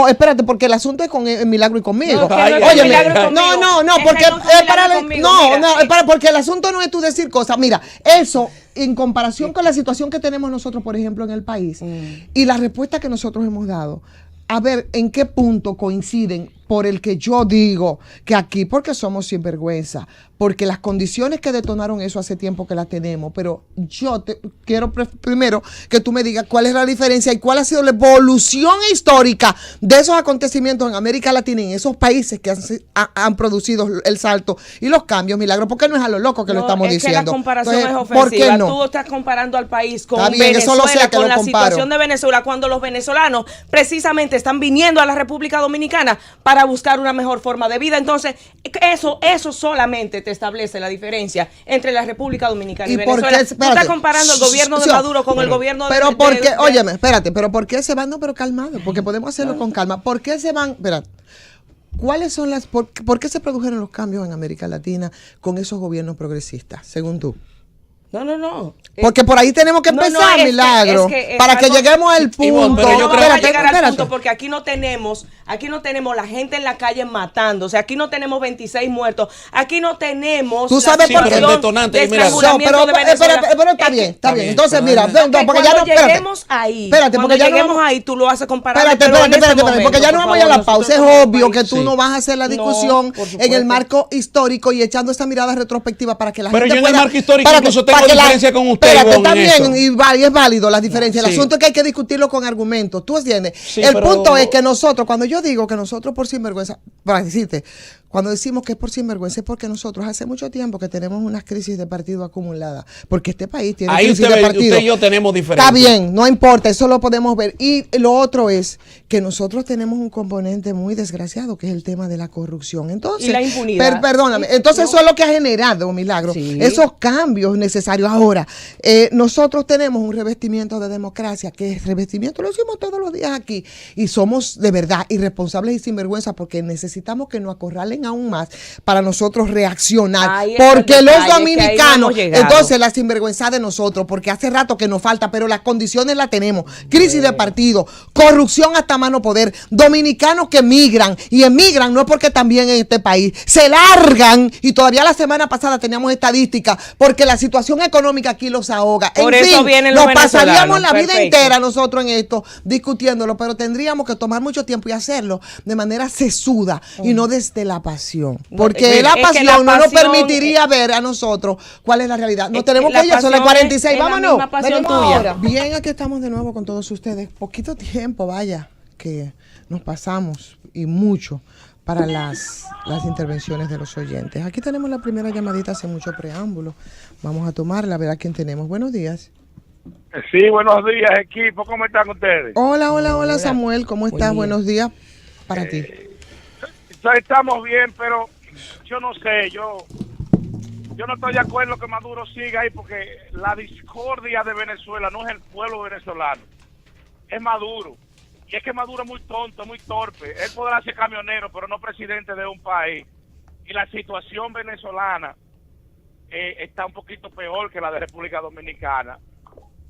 espérate, porque el asunto es con el Milagro y conmigo. Porque el asunto no es tú decir cosas. Mira, eso en comparación con la situación que tenemos nosotros, por ejemplo, en el país, y la respuesta que nosotros hemos dado, a ver en qué punto coinciden por el que yo digo que aquí, porque somos sinvergüenza, porque las condiciones que detonaron eso hace tiempo que las tenemos, pero yo quiero primero que tú me digas cuál es la diferencia y cuál ha sido la evolución histórica de esos acontecimientos en América Latina y en esos países que han producido el salto y los cambios, Milagro, porque no es a lo loco que lo estamos diciendo. Es que la comparación es ofensiva. ¿Por qué no? Tú estás comparando al país con Venezuela, con la situación de Venezuela, cuando los venezolanos precisamente están viniendo a la República Dominicana para buscar una mejor forma de vida. Entonces, eso solamente te establece la diferencia entre la República Dominicana y Venezuela. Tú estás comparando el gobierno de Maduro con el gobierno de... Pero ¿por qué? Óyeme, espérate, pero ¿por qué se van? No, pero calmado, porque podemos hacerlo con calma. ¿Por qué se van? Espérate. ¿Cuáles son por qué se produjeron los cambios en América Latina con esos gobiernos progresistas, según tú? No. Porque por ahí tenemos que empezar, Milagro, para que lleguemos al punto. Pero yo creo que llegar al punto, porque aquí no tenemos la gente en la calle matando, o sea, aquí no tenemos 26 muertos, aquí no tenemos. Tú sabes por qué el detonante, pero está bien. Entonces, mira, porque ya no lleguemos ahí. Espérate, porque ya lleguemos ahí, tú lo haces comparar. Espérate, porque ya no vamos a ir a la pausa. Es obvio que tú no vas a hacer la discusión en el marco histórico y echando esa mirada retrospectiva para que la gente pueda. Pero yo en el marco histórico incluso tengo diferencia con usted. Espérate, está bien, y es válido las diferencias. El asunto es que hay que discutirlo con argumentos. ¿Tú entiendes? El punto es que nosotros, cuando yo digo que nosotros por sinvergüenza, para decirte, cuando decimos que es por sinvergüenza es porque nosotros hace mucho tiempo que tenemos unas crisis de partido acumuladas. Porque este país tiene crisis de partido. Usted y yo tenemos diferencias. Está bien, no importa, eso lo podemos ver. Y lo otro es que nosotros tenemos un componente muy desgraciado, que es el tema de la corrupción. Entonces, y la impunidad. Perdóname, entonces eso es lo que ha generado, Milagro, esos cambios necesarios. Ahora, nosotros tenemos un revestimiento de democracia, que es revestimiento, lo decimos todos los días aquí, y somos de verdad irresponsables y sinvergüenza porque necesitamos que nos acorralen aún más para nosotros reaccionar, porque los dominicanos, entonces la sinvergüenza de nosotros, porque hace rato que nos falta, pero las condiciones las tenemos, crisis de partido, corrupción hasta mano poder, dominicanos que emigran, y emigran no es porque también en este país, se largan, y todavía la semana pasada teníamos estadísticas, porque la situación económica aquí los ahoga. Por eso vienen los venezolanos. Nos pasaríamos la vida entera nosotros en esto, discutiéndolo, pero tendríamos que tomar mucho tiempo y hacerlo de manera sesuda y no desde la pared. pasión. No, Porque mire, la es que pasión la no nos pasión permitiría ver a nosotros cuál es la realidad. No tenemos la que ir, son las pasión 46. es la Vámonos. misma pasión Venimos tuya. ahora. Bien, aquí estamos de nuevo con todos ustedes. Poquito tiempo, vaya, que nos pasamos y mucho para las intervenciones de los oyentes. Aquí tenemos la primera llamadita sin mucho preámbulo. Vamos a tomarla, a ver a quién tenemos. Buenos días. Sí, buenos días, equipo. ¿Cómo están ustedes? Hola, Samuel. ¿Cómo estás? día. Buenos días para ti. Estamos bien, pero yo no sé, yo no estoy de acuerdo que Maduro siga ahí porque la discordia de Venezuela no es el pueblo venezolano, es Maduro. Y es que Maduro es muy tonto, muy torpe. Él podrá ser camionero, pero no presidente de un país. Y la situación venezolana está un poquito peor que la de República Dominicana.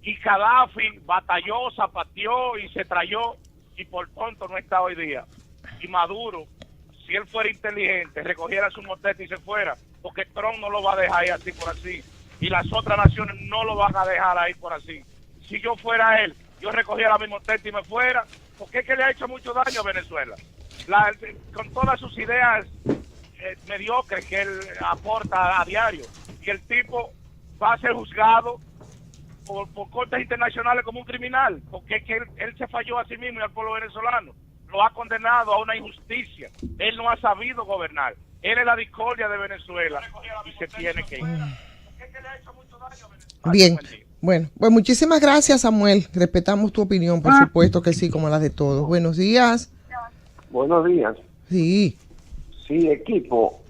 Y Gaddafi batalló, zapateó y se trayó, y por tonto no está hoy día. Y Maduro, si él fuera inteligente, recogiera su motete y se fuera, porque Trump no lo va a dejar ahí así por así, y las otras naciones no lo van a dejar ahí por así. Si yo fuera él, yo recogiera mi motete y me fuera, porque es que le ha hecho mucho daño a Venezuela. Con todas sus ideas mediocres que él aporta a diario, y el tipo va a ser juzgado por cortes internacionales como un criminal, porque es que él se falló a sí mismo y al pueblo venezolano. Lo ha condenado a una injusticia. Él no ha sabido gobernar. Él es la discordia de Venezuela y se tiene que ir. Bien. Bueno, pues muchísimas gracias, Samuel. Respetamos tu opinión, por supuesto que sí, como la de todos. Buenos días. Buenos días. Sí. Sí, equipo.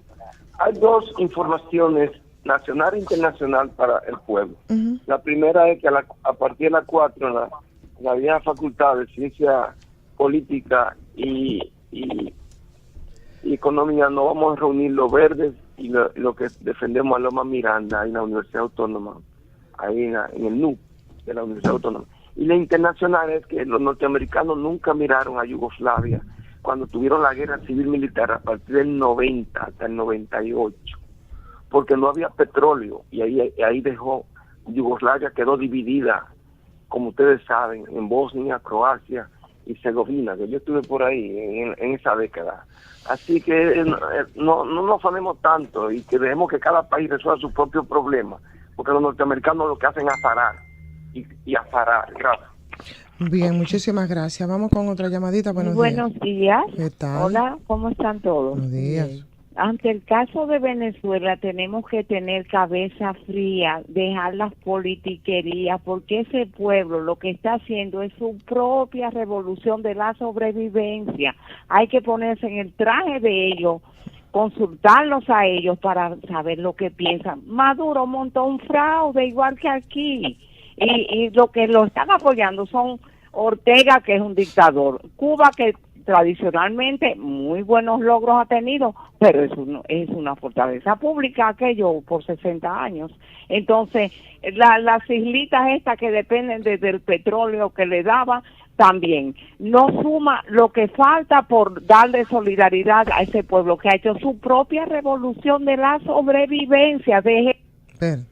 Hay dos informaciones, nacional e internacional, para el pueblo. La primera es que a partir de las 4, la vieja facultad de Ciencia Política y Economía, nos vamos a reunir los verdes y lo que defendemos a Loma Miranda en la Universidad Autónoma, ahí en el NU de la Universidad Autónoma. Y la internacional es que los norteamericanos nunca miraron a Yugoslavia cuando tuvieron la guerra civil militar a partir del 90 hasta el 98, porque no había petróleo, y ahí dejó, Yugoslavia quedó dividida, como ustedes saben, en Bosnia, Croacia y Herzegovina, que yo estuve por ahí en esa década. Así que no nos afanemos tanto y que dejemos que cada país resuelva su propio problema, porque los norteamericanos lo que hacen es afarar y afarar. Gracias. Bien, muchísimas gracias. Vamos con otra llamadita. Buenos días. ¿Qué tal? Hola, ¿cómo están todos? Buenos días. Ante el caso de Venezuela tenemos que tener cabeza fría, dejar las politiquerías, porque ese pueblo lo que está haciendo es su propia revolución de la sobrevivencia. Hay que ponerse en el traje de ellos, consultarlos a ellos para saber lo que piensan. Maduro montó un fraude igual que aquí, y lo que lo están apoyando son Ortega, que es un dictador, Cuba, que tradicionalmente muy buenos logros ha tenido, pero es una fortaleza pública aquello por 60 años. Entonces, las islitas estas que dependen del petróleo que le daba, también no suma lo que falta por darle solidaridad a ese pueblo que ha hecho su propia revolución de la sobrevivencia.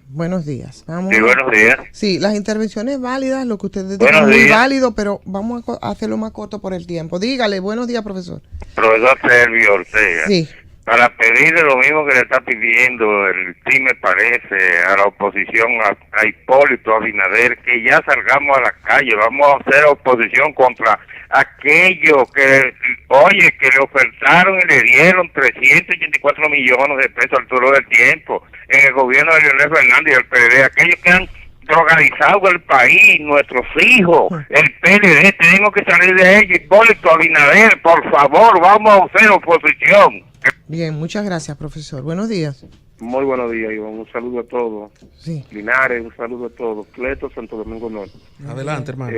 Buenos días. Vamos Sí, buenos días. Sí, las intervenciones válidas, lo que ustedes dicen es muy válido, pero vamos a hacerlo más corto por el tiempo. Dígale, buenos días, profesor. Profesor Servio Ortega. Sí. Para pedirle lo mismo que le está pidiendo sí me parece a la oposición, a Hipólito Abinader, que ya salgamos a la calle, vamos a hacer oposición contra aquellos que, oye, que le ofertaron y le dieron 384 millones de pesos al turno del tiempo en el gobierno de Leonel Fernández y el PLD, aquellos que han drogadizado el país, nuestros hijos, el PLD, tenemos que salir de ellos. Hipólito Abinader, por favor, vamos a hacer oposición. Bien, muchas gracias, profesor. Buenos días. Muy buenos días, Iván. Un saludo a todos. Sí. Linares, un saludo a todos. Cleto, Santo Domingo Norte. Adelante, hermano.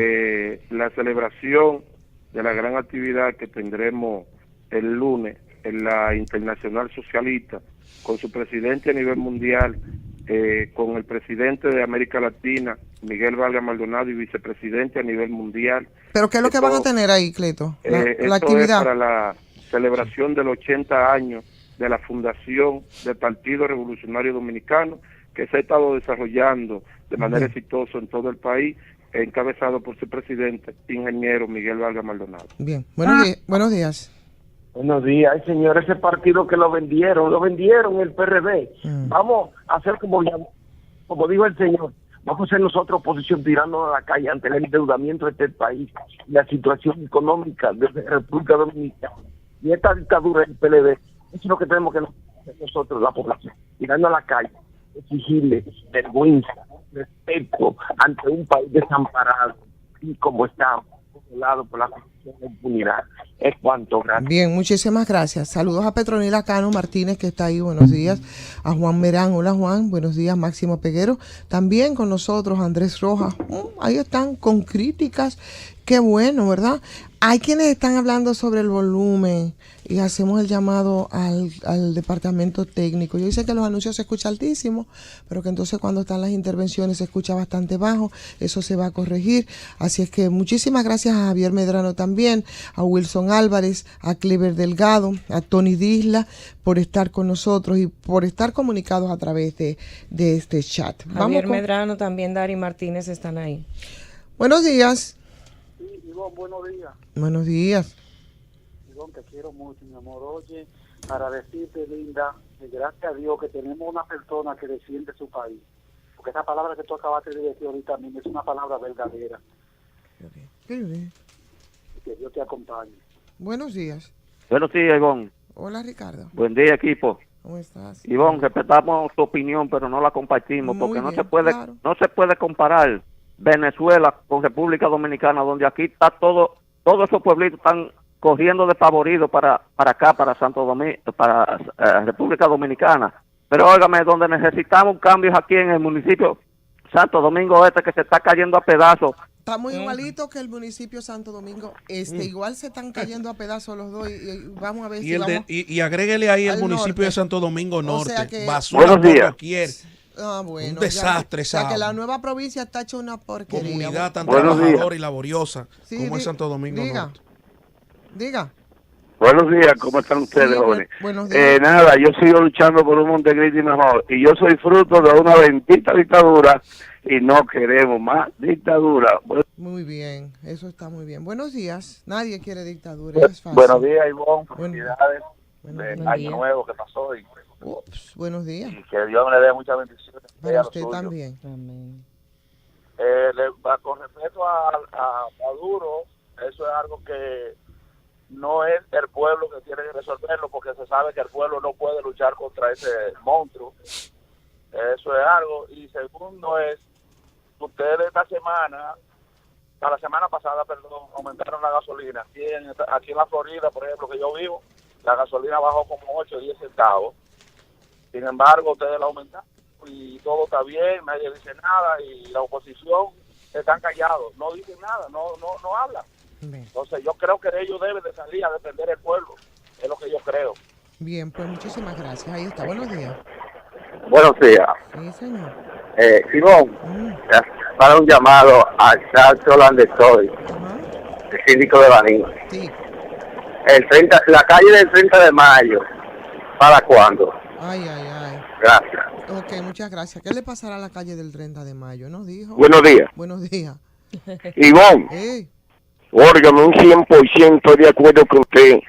La celebración de la gran actividad que tendremos el lunes en la Internacional Socialista, con su presidente a nivel mundial, con el presidente de América Latina, Miguel Vargas Maldonado, y vicepresidente a nivel mundial. ¿Pero qué es lo que van a tener ahí, Cleto? La actividad. Es para la celebración de los 80 años de la fundación del Partido Revolucionario Dominicano, que se ha estado desarrollando de manera exitosa en todo el país, encabezado por su presidente, ingeniero Miguel Vargas Maldonado. Bien, buenos días. Buenos días, ay, señor, ese partido que lo vendieron el PRD. Vamos a hacer como dijo el señor, vamos a ser nosotros oposición tirando a la calle ante el endeudamiento de este país, la situación económica de la República Dominicana y esta dictadura del PLD. Eso es lo que tenemos que hacer nosotros, la población, tirando a la calle, exigirle vergüenza, respeto ante un país desamparado y como estamos, controlado por la corrupción e impunidad. Es cuanto, gracias. Bien, muchísimas gracias. Saludos a Petronila Cano Martínez, que está ahí, buenos días. A Juan Merán, hola Juan, buenos días. Máximo Peguero, también con nosotros, Andrés Rojas. Ahí están con críticas, qué bueno, ¿verdad? Hay quienes están hablando sobre el volumen y hacemos el llamado al departamento técnico. Yo sé que los anuncios se escucha altísimo, pero que entonces cuando están las intervenciones se escucha bastante bajo. Eso se va a corregir. Así es que muchísimas gracias a Javier Medrano también, a Wilson Álvarez, a Clever Delgado, a Tony Disla por estar con nosotros y por estar comunicados a través de este chat. Javier Medrano, también Dari Martínez están ahí. Buenos días. Sí, Ivonne, buenos días. Buenos días. Ivonne, te quiero mucho, mi amor. Oye, para decirte, linda, que gracias a Dios que tenemos una persona que defiende su país. Porque esa palabra que tú acabaste de decir ahorita mismo es una palabra verdadera. Okay. Que Dios te acompañe. Buenos días. Buenos días, Ivonne. Hola, Ricardo. Buen día, equipo. ¿Cómo estás? Ivonne, respetamos tu opinión, pero no la compartimos, Muy porque bien, no se puede comparar Venezuela con República Dominicana, donde aquí está todos esos pueblitos están corriendo despavoridos para acá, para Santo Domingo, para República Dominicana. Pero óigame, donde necesitamos cambios aquí en el municipio Santo Domingo Este, que se está cayendo a pedazos. Estamos igualitos que el municipio Santo Domingo Este. Igual se están cayendo a pedazos los dos. Y vamos a ver si vamos. Y agréguele ahí el municipio norte. de Santo Domingo Norte. O sea que, basura buenos días. por doquier. Bueno, un desastre, o sea que la nueva provincia está hecha una porquería. Comunidad tan buenos trabajadora días. y laboriosa como es Santo Domingo Norte. Diga. Buenos días, ¿cómo están ustedes, jóvenes? Buenos días. Nada, yo sigo luchando por un Montecristi mejor, y yo soy fruto de una bendita dictadura, y no queremos más dictadura. Muy bien, eso está muy bien. Buenos días, nadie quiere dictadura, es fácil. Buenos días, Ivonne, felicidades del año nuevo que pasó, y buenos días. Y que Dios le dé muchas bendiciones. Para usted también. Amén. Con respecto a Maduro, eso es algo que no es el pueblo que tiene que resolverlo, porque se sabe que el pueblo no puede luchar contra ese monstruo. Eso es algo. Y segundo es, ustedes la semana pasada, aumentaron la gasolina. Aquí en la Florida, por ejemplo, que yo vivo, la gasolina bajó como 8 o 10 centavos. Sin embargo, ustedes la aumentaron y todo está bien, nadie dice nada, y la oposición están callados, no dicen nada, no hablan. Entonces yo creo que ellos deben de salir a defender el pueblo, es lo que yo creo. Bien, pues muchísimas gracias. Ahí está, buenos días. Buenos días. Sí, señor. Simón, para un llamado a Charles Orlando Soy, el síndico de Baní. Sí. La calle del 30 de mayo, ¿para cuándo? Ay. Gracias. Ok, muchas gracias. ¿Qué le pasará a la calle del 30 de mayo, no dijo? Buenos días. Buenos días. Ivonne, órgame un 100% de acuerdo con usted.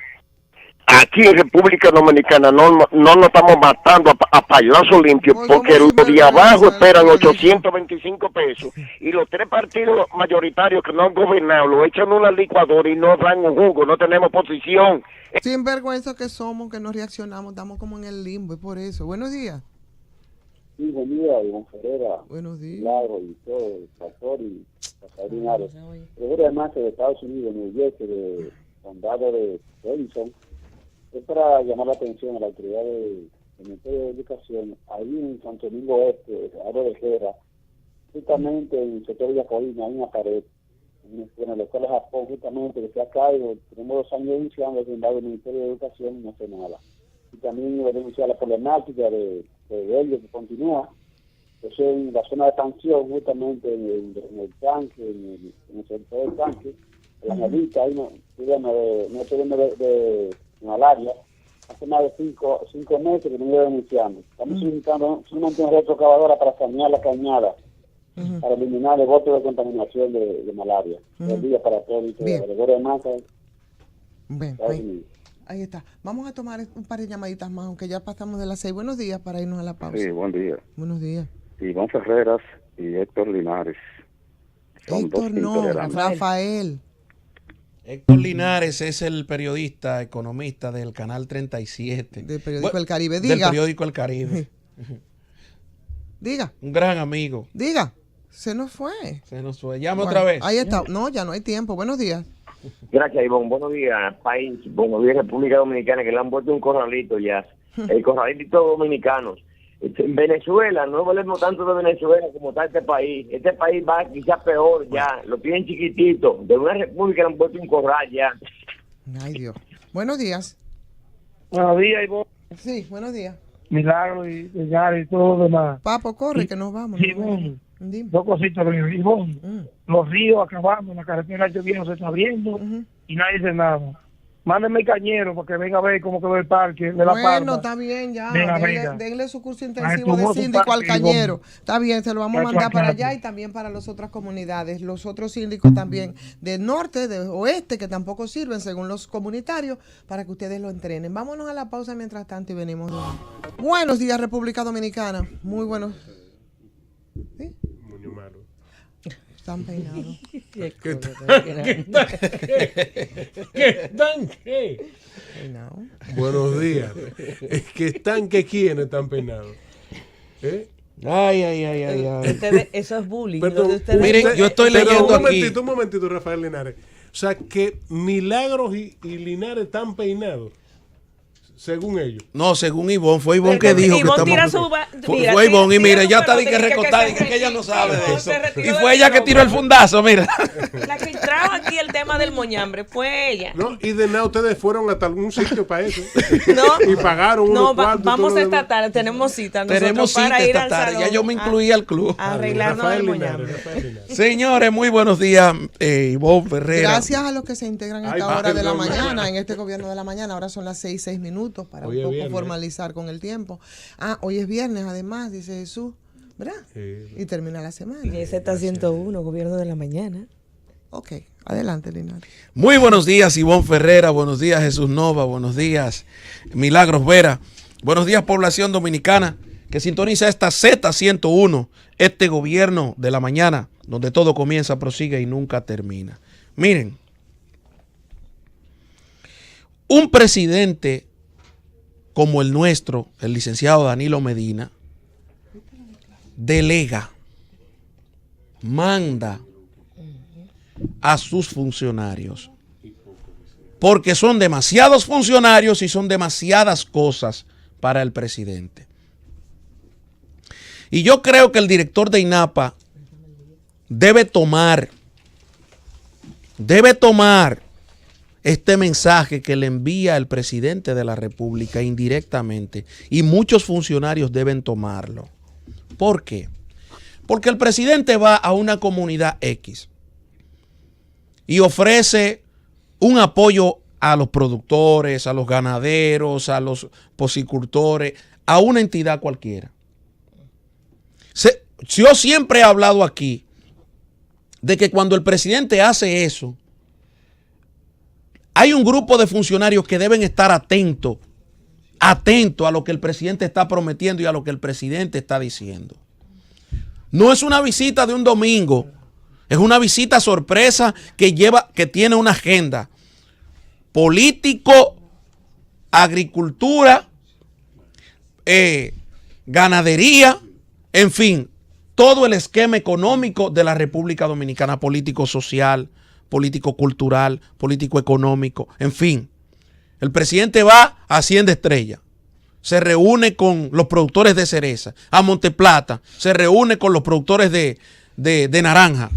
Aquí en República Dominicana no nos estamos matando a payaso limpio, porque los de abajo esperan 825 pesos y los 3 partidos mayoritarios que no han gobernado lo echan en una licuadora y no dan un jugo, no tenemos posición. Sin vergüenza que somos, que no reaccionamos, estamos como en el limbo, y por eso. Buenos días. Sí, buen día, Ivonne Ferreira. Buenos días. Milagro y todo, el pastor y Catarinares. Seguro además de Estados Unidos, New Jersey, del condado de Edison. Es para llamar la atención a la autoridad del Ministerio de Educación, ahí en Santo Domingo Este, área de Guerra, justamente en el sector de Yacolina, hay una pared, en la escuela de Japón, justamente, que se ha caído. Tenemos 2 años denunciando, sin embargo, el Ministerio de Educación no hace nada. Y también iba a denunciar la problemática de ellos que continúa, eso en la zona de expansión, justamente en el tanque, en el sector del tanque, en la medita, ahí no de malaria, hace más de 5 meses que no iba denunciando. Estamos solicitando una retrocavadora para sanear la cañada, para eliminar el voto de contaminación de malaria. Buen día para todos y todas. Ahí está. Vamos a tomar un par de llamaditas más, aunque ya pasamos de las 6. Buenos días para irnos a la pausa. Sí, buen día. Buenos días. Iván Ferreras y Héctor Linares. Son Héctor dos no, intolerantes. Rafael. Héctor Linares es el periodista, economista del Canal 37. Del periódico El Caribe. Diga. Del periódico El Caribe. Diga. Un gran amigo. Diga. Se nos fue. Se nos fue. Llame Bueno, otra vez. Ahí está. No, ya no hay tiempo. Buenos días. Gracias, Ivonne. Buenos días, país. Buenos días, República Dominicana, que le han vuelto un corralito ya. El corralito dominicano. En Venezuela, no hablemos tanto de Venezuela como está este país. Este país va quizás peor ya. Lo tienen chiquitito. De una república le han vuelto un corral ya. Ay, Dios. Buenos días. Buenos días, Ivonne. Sí, buenos días. Milagro y Yari y todo lo demás. Papo, corre, que nos vamos. Ivonne, Dime. dos cositas, Ivonne. Los ríos acabando, la carretera lloviendo se está abriendo y nadie dice nada. Mándenme el cañero para que venga a ver cómo quedó el parque de la Bueno, Palma. está bien, ya. Venga, Denle, venga. denle su curso Ay, intensivo de tuvo su síndico al parque, cañero. Ivonne. Está bien, se lo vamos a Ya, mandar para chachato. allá y también para las otras comunidades. Los otros síndicos también del norte, del oeste, que tampoco sirven según los comunitarios, para que ustedes lo entrenen. Vámonos a la pausa mientras tanto y venimos. Buenos días, República Dominicana. Muy buenos. ¿Sí? Muñoz Malo. Están peinados. ¿Qué están qué? Peinados. Buenos días. Es que están que quiénes están peinados. ¿Eh? Ay. Ustedes, eso es bullying. Perdón, lo de ustedes- Miren, yo estoy Pero leyendo aquí. Un momentito, Rafael Linares. O sea, que Milagros y Linares están peinados, según ellos. No, según Ivonne, fue Ivonne que dijo que Ivonne tira estamos... su va- Fue mira, fue Ivonne y tira mira, su ya está de pelota, que que recotada, se- que ella no sabe de Ivonne eso. se retiró Y del fue ella que tiró el fundazo, mira. La que trajo aquí el tema del moñambre fue ella. No, y de nada ustedes fueron hasta algún sitio para eso. No, y pagaron unos no, cuartos. y todo vamos lo esta demás. tarde, tenemos cita nosotros Tenemos para cita ir esta al tarde. Ya salón yo me incluí al club. a arreglarnos Rafael el Linares, moñambre. Rafael Linares. Señores, muy buenos días, Ivonne Ferreira. Gracias a los que se integran a Ay, esta hora de la perdón, mañana, en este gobierno de la mañana. Ahora son las 6:06 para Hoy un es poco viernes. formalizar con el tiempo. Hoy es viernes, además, dice Jesús, ¿verdad? Sí. Y termina la semana. Y ese está 101, gobierno de la mañana. Ok, adelante, Linares. Muy buenos días, Ivonne Ferreira. Buenos días, Jesús Nova. Buenos días, Milagros Vera. Buenos días, población dominicana que sintoniza esta Z101, este gobierno de la mañana, donde todo comienza, prosigue y nunca termina. Miren, un presidente como el nuestro, el licenciado Danilo Medina, delega, manda a sus funcionarios, porque son demasiados funcionarios y son demasiadas cosas para el presidente. Y yo creo que el director de INAPA debe tomar este mensaje que le envía el presidente de la República indirectamente, y muchos funcionarios deben tomarlo. ¿Por qué? Porque el presidente va a una comunidad X y ofrece un apoyo a los productores, a los ganaderos, a los porcicultores, a una entidad cualquiera. Yo siempre he hablado aquí de que cuando el presidente hace eso, hay un grupo de funcionarios que deben estar atentos a lo que el presidente está prometiendo y a lo que el presidente está diciendo. No es una visita de un domingo, es una visita sorpresa que tiene una agenda político, agricultura, ganadería, en fin, todo el esquema económico de la República Dominicana, político social, político cultural, político económico, en fin. El presidente va a Hacienda Estrella, se reúne con los productores de cereza, a Monteplata, se reúne con los productores de naranja,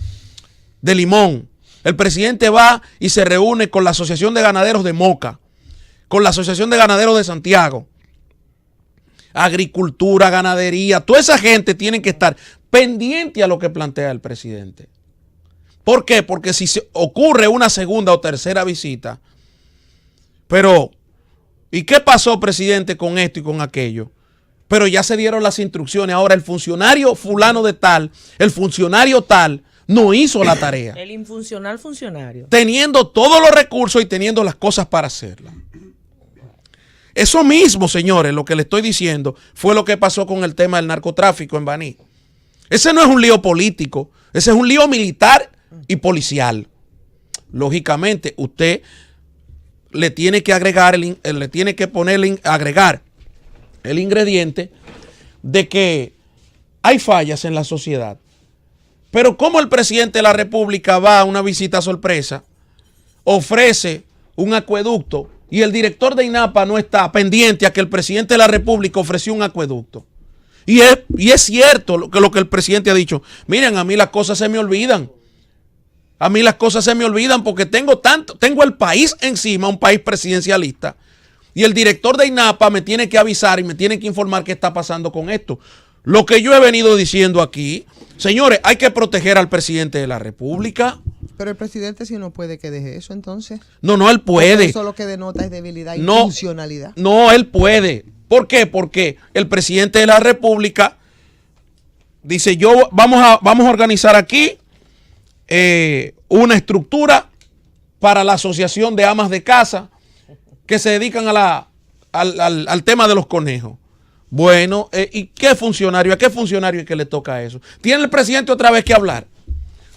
de limón. El presidente va y se reúne con la Asociación de Ganaderos de Moca, con la Asociación de Ganaderos de Santiago. Agricultura, ganadería, toda esa gente tiene que estar pendiente a lo que plantea el presidente. ¿Por qué? Porque si se ocurre una segunda o tercera visita, pero ¿y qué pasó, presidente, con esto y con aquello? Pero ya se dieron las instrucciones. Ahora el funcionario fulano de tal, el funcionario tal, no hizo la tarea. El infuncional funcionario. Teniendo todos los recursos y teniendo las cosas para hacerla. Eso mismo, señores, lo que le estoy diciendo, fue lo que pasó con el tema del narcotráfico en Baní. Ese no es un lío político, ese es un lío militar y policial. Lógicamente, usted le tiene que agregar, agregar el ingrediente de que hay fallas en la sociedad. Pero ¿cómo el presidente de la República va a una visita sorpresa, ofrece un acueducto y el director de INAPA no está pendiente a que el presidente de la República ofreció un acueducto? Y es cierto lo que el presidente ha dicho. Miren, a mí las cosas se me olvidan. A mí las cosas se me olvidan porque tengo el país encima, un país presidencialista. Y el director de INAPA me tiene que avisar y me tiene que informar qué está pasando con esto. Lo que yo he venido diciendo aquí, señores, hay que proteger al presidente de la República. Pero el presidente si no puede que deje eso entonces. No, él puede. Porque eso lo que denota es debilidad y funcionalidad. No, él puede. ¿Por qué? Porque el presidente de la República dice, vamos a organizar aquí una estructura para la asociación de amas de casa que se dedican al tema de los conejos. Bueno, ¿y qué funcionario? ¿A qué funcionario es que le toca eso? ¿Tiene el presidente otra vez que hablar?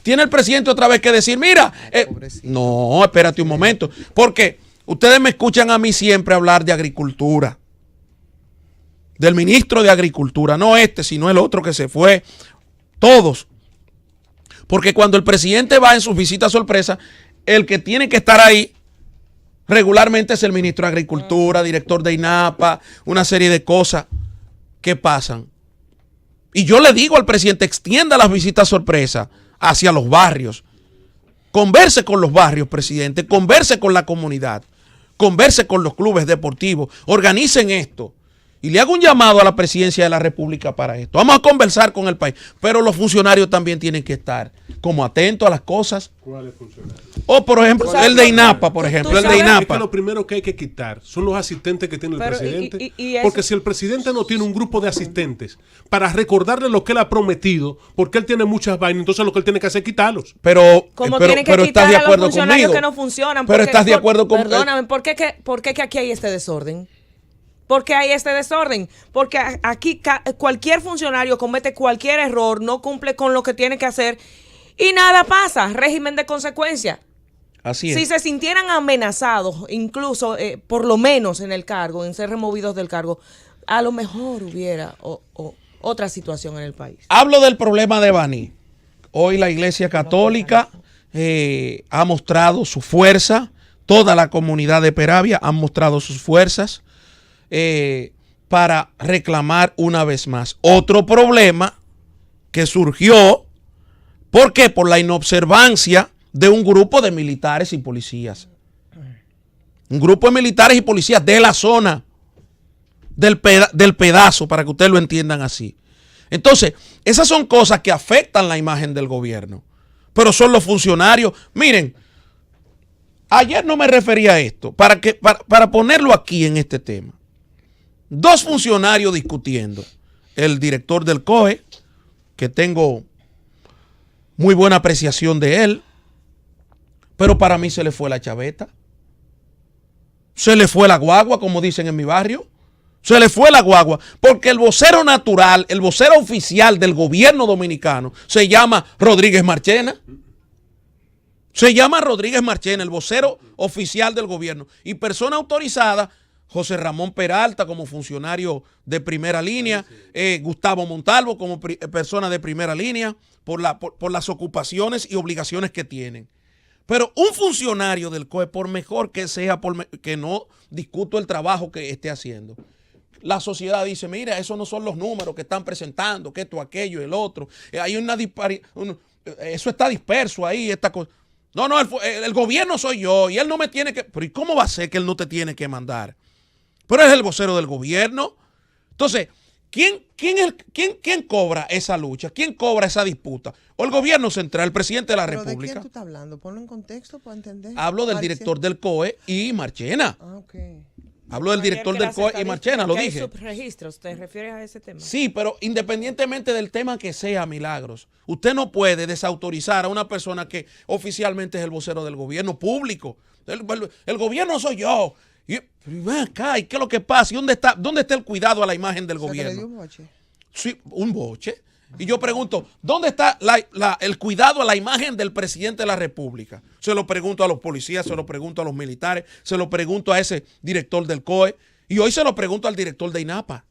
¿Tiene el presidente otra vez que decir, mira? No, espérate un momento. Porque ustedes me escuchan a mí siempre hablar de agricultura. Del ministro de Agricultura. No sino el otro que se fue. Todos. Porque cuando el presidente va en sus visitas sorpresa, el que tiene que estar ahí regularmente es el ministro de Agricultura, director de INAPA, una serie de cosas que pasan. Y yo le digo al presidente, extienda las visitas sorpresa hacia los barrios. Converse con los barrios, presidente, converse con la comunidad, converse con los clubes deportivos, organicen esto. Y le hago un llamado a la presidencia de la República para esto. Vamos a conversar con el país, pero los funcionarios también tienen que estar como atentos a las cosas. ¿Cuáles funcionarios? O por ejemplo, el de INAPA, por ejemplo, el de INAPA. Es que lo primero que hay que quitar son los asistentes que tiene el presidente. Porque si el presidente no tiene un grupo de asistentes para recordarle lo que él ha prometido, porque él tiene muchas vainas, entonces lo que él tiene que hacer es quitarlos. Pero tiene que quitar a los funcionarios que no funcionan. Pero estás de acuerdo conmigo. Perdóname, ¿por qué que aquí hay este desorden? ¿Por qué hay este desorden? Porque aquí cualquier funcionario comete cualquier error, no cumple con lo que tiene que hacer y nada pasa. Régimen de consecuencia. Así es. Si se sintieran amenazados, incluso por lo menos en el cargo, en ser removidos del cargo, a lo mejor hubiera otra situación en el país. Hablo del problema de Baní. Hoy la Iglesia Católica ha mostrado su fuerza. Toda la comunidad de Peravia ha mostrado sus fuerzas. Para reclamar una vez más. Otro problema que surgió, ¿por qué? Por la inobservancia de un grupo de militares y policías. Un grupo de militares y policías de la zona, del pedazo, para que ustedes lo entiendan así. Entonces, esas son cosas que afectan la imagen del gobierno. Pero son los funcionarios. Miren, ayer no me refería a esto, para ponerlo aquí en este tema. Dos funcionarios discutiendo. El director del COE, que tengo muy buena apreciación de él, pero para mí se le fue la chaveta. Se le fue la guagua, como dicen en mi barrio. Se le fue la guagua, porque el vocero natural, el vocero oficial del gobierno dominicano, se llama Rodríguez Marchena. Se llama Rodríguez Marchena, el vocero oficial del gobierno. Y persona autorizada, José Ramón Peralta como funcionario de primera línea, Gustavo Montalvo como persona de primera línea, por las ocupaciones y obligaciones que tienen. Pero un funcionario del COE, por mejor que sea, que no discuto el trabajo que esté haciendo, la sociedad dice, mira, esos no son los números que están presentando, que esto, aquello, el otro. Hay una disparidad, eso está disperso ahí, esta cosa. No, el gobierno soy yo y él no me tiene que... Pero ¿y cómo va a ser que él no te tiene que mandar? Pero es el vocero del gobierno. Entonces, ¿quién cobra esa lucha? ¿Quién cobra esa disputa? ¿O el gobierno central, el presidente de la República? ¿De quién tú estás hablando? Ponlo en contexto para entender. Hablo del director del COE y Marchena. Hablo del director del COE y Marchena, lo dije. Subregistros, ¿te refieres a ese tema? Sí, pero independientemente del tema que sea, Milagros, usted no puede desautorizar a una persona que oficialmente es el vocero del gobierno público. El gobierno soy yo. Y ven acá, ¿y qué es lo que pasa? ¿Y dónde está el cuidado a la imagen del gobierno? ¿Le dio un boche? Sí, un boche. Y yo pregunto, ¿dónde está el cuidado a la imagen del presidente de la República? Se lo pregunto a los policías, se lo pregunto a los militares, se lo pregunto a ese director del COE y hoy se lo pregunto al director de INAPA.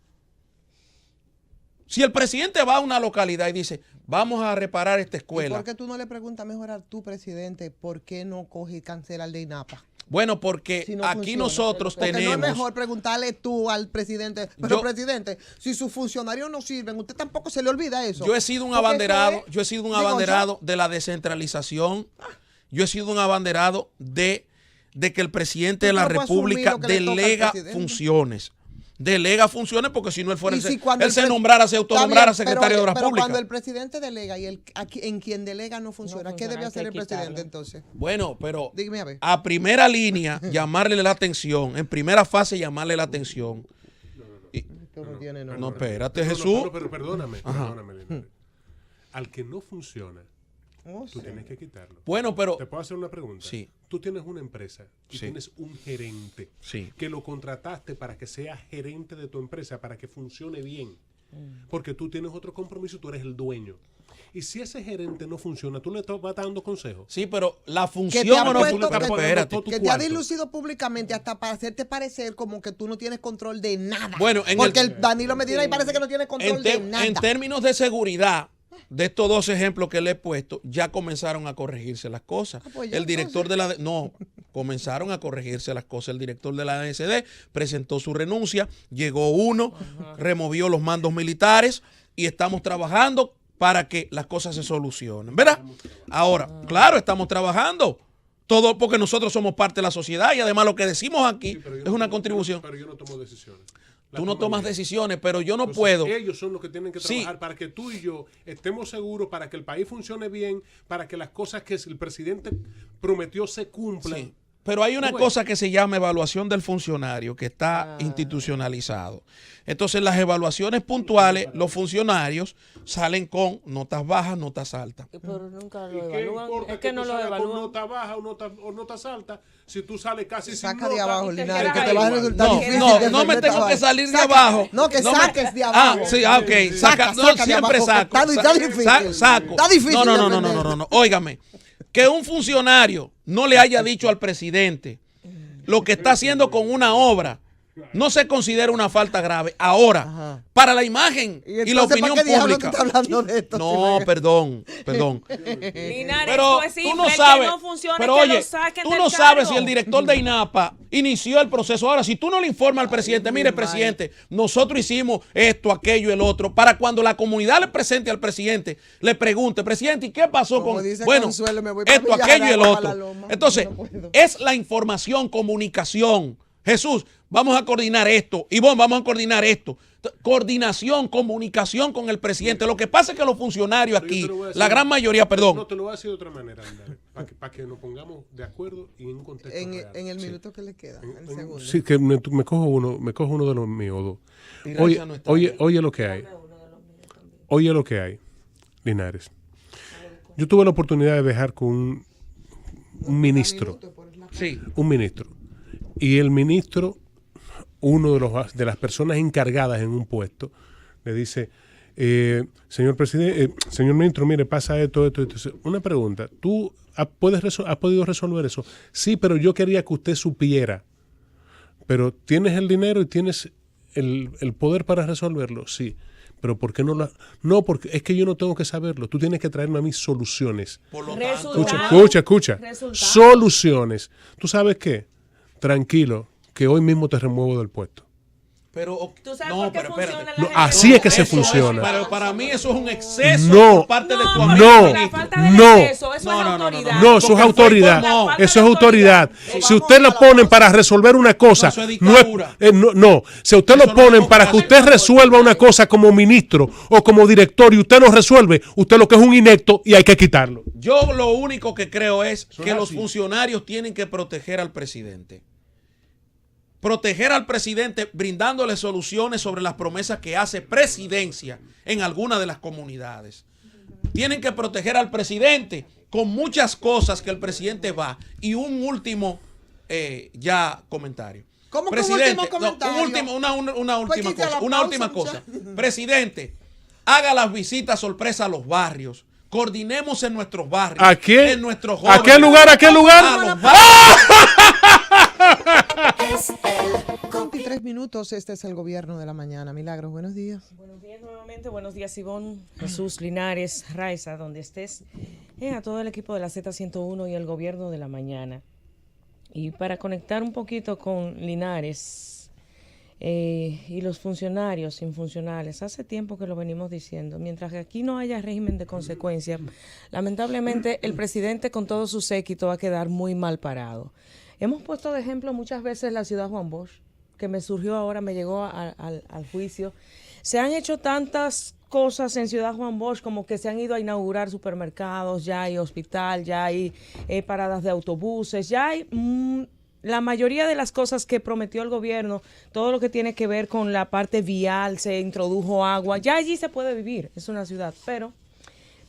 Si el presidente va a una localidad y dice, vamos a reparar esta escuela. ¿Y por qué tú no le preguntas mejor a tu presidente por qué no coge y cancela el de INAPA? Bueno, porque si no aquí funciona. nosotros Porque tenemos... no es mejor preguntarle tú al presidente, pero presidente, si sus funcionarios no sirven, usted tampoco se le olvida eso. Yo he sido un abanderado, de la descentralización. Yo he sido un abanderado de que el presidente de la República delega funciones. Delega funciones porque si no él fuera él se nombrara, se autonombrara secretario de Obras Públicas. Pero cuando el presidente delega y en quien delega no funciona, ¿qué debe hacer el presidente entonces? Bueno, pero dígame a ver. A primera línea llamarle la atención, en primera fase llamarle la atención. No, espérate, Jesús. Pero perdóname, Linares. Al que no funciona, tú tienes que quitarlo. Bueno, pero... ¿Te puedo hacer una pregunta? Sí. Tú tienes una empresa y tienes un gerente que lo contrataste para que sea gerente de tu empresa, para que funcione bien. Porque tú tienes otro compromiso, tú eres el dueño. Y si ese gerente no funciona, tú le vas dando consejos. Sí, pero la función que te ha dilucido públicamente hasta para hacerte parecer como que tú no tienes control de nada. Bueno, porque el Danilo Medina y parece que no tiene control de nada. En términos de seguridad, de estos dos ejemplos que le he puesto, ya comenzaron a corregirse las cosas. El director de la... No, comenzaron a corregirse las cosas. El director de la DNCD presentó su renuncia, llegó uno, removió los mandos militares y estamos trabajando para que las cosas se solucionen, ¿verdad? Ahora, claro, estamos trabajando. Todo porque nosotros somos parte de la sociedad y además lo que decimos aquí es una contribución. Pero yo no tomo decisiones. Tú no tomas decisiones, pero yo no puedo. Ellos son los que tienen que trabajar para que tú y yo estemos seguros, para que el país funcione bien, para que las cosas que el presidente prometió se cumplan. Sí. Pero hay una cosa que se llama evaluación del funcionario, que está institucionalizado. Entonces, las evaluaciones puntuales, los funcionarios salen con notas bajas, notas altas. Pero nunca lo evalúan. Es que no lo evalúan. Con nota baja o notas altas, si tú sales casi sin saca nota, de abajo, Linares, que te va a resultar difícil. No me tengo que salir de abajo. No, que saques de abajo. Sí, ok. Saca, siempre saco. Está difícil. Saco. Está difícil. No. Óigame. Que un funcionario no le haya dicho al presidente lo que está haciendo con una obra no se considera una falta grave. Ahora, para la imagen y la opinión pública. No, perdón. Pero tú no sabes. Pero oye, tú no sabes si el director de INAPA inició el proceso. Ahora, si tú no le informas al presidente, mire, presidente, nosotros hicimos esto, aquello, el otro, para cuando la comunidad le presente al presidente, le pregunte, presidente, ¿y qué pasó con esto, aquello y el otro? Entonces, es la información, comunicación. Jesús, vamos a coordinar esto. Ivonne, vamos a coordinar esto. Coordinación, comunicación con el presidente. Lo que pasa es que los funcionarios aquí, la gran mayoría, perdón. No, te lo voy a decir de otra manera, para que nos pongamos de acuerdo y en un contexto real. En el minuto que le queda, en el segundo. Sí, que me cojo uno de los míos. Oye lo que hay. Oye lo que hay, Linares. Yo tuve la oportunidad de viajar con un ministro. Sí. Un ministro. Y el ministro, uno de las personas encargadas en un puesto, le dice, señor presidente, señor ministro, mire, pasa esto. Una pregunta, ¿tú has podido resolver eso? Sí, pero yo quería que usted supiera. Pero ¿tienes el dinero y tienes el poder para resolverlo? Sí. Pero ¿por qué no la...? No, porque es que yo no tengo que saberlo. Tú tienes que traerme a mí soluciones. Por lo tanto, escucha. Soluciones. ¿Tú sabes qué? Tranquilo, que hoy mismo te remuevo del puesto. Pero ¿tú sabes por qué funciona la no, así es que se funciona. Pero para mí eso es un exceso por parte de tu amigo. No, eso es autoridad. Eso es autoridad. Si usted lo ponen para resolver una cosa, no. Si usted lo ponen para que usted resuelva una cosa como ministro o como director y usted no resuelve, usted lo que es un inepto y hay que quitarlo. Yo lo único que creo es que los funcionarios tienen que proteger al presidente. Proteger al presidente brindándole soluciones sobre las promesas que hace presidencia en alguna de las comunidades. Tienen que proteger al presidente con muchas cosas que el presidente va. Y un último ya comentario. ¿Cómo que un Presidente, último comentario? Una última cosa. Presidente, haga las visitas sorpresa a los barrios. Coordinemos en nuestros barrios. ¿A qué? En nuestros jóvenes. ¿A qué lugar? ¿A qué lugar? A los barrios. 23 minutos, este es el gobierno de la mañana. Milagros, buenos días. Buenos días nuevamente, buenos días Ivonne, Jesús, Linares, Raiza, donde estés, a todo el equipo de la Z101 y el gobierno de la mañana. Y para conectar un poquito con Linares y los funcionarios infuncionales, hace tiempo que lo venimos diciendo, mientras que aquí no haya régimen de consecuencia, lamentablemente el presidente con todo su séquito va a quedar muy mal parado. Hemos puesto de ejemplo muchas veces la ciudad Juan Bosch, que me surgió ahora, me llegó al juicio. Se han hecho tantas cosas en Ciudad Juan Bosch, como que se han ido a inaugurar supermercados, ya hay hospital, ya hay paradas de autobuses, ya hay la mayoría de las cosas que prometió el gobierno, todo lo que tiene que ver con la parte vial, se introdujo agua, ya allí se puede vivir, es una ciudad,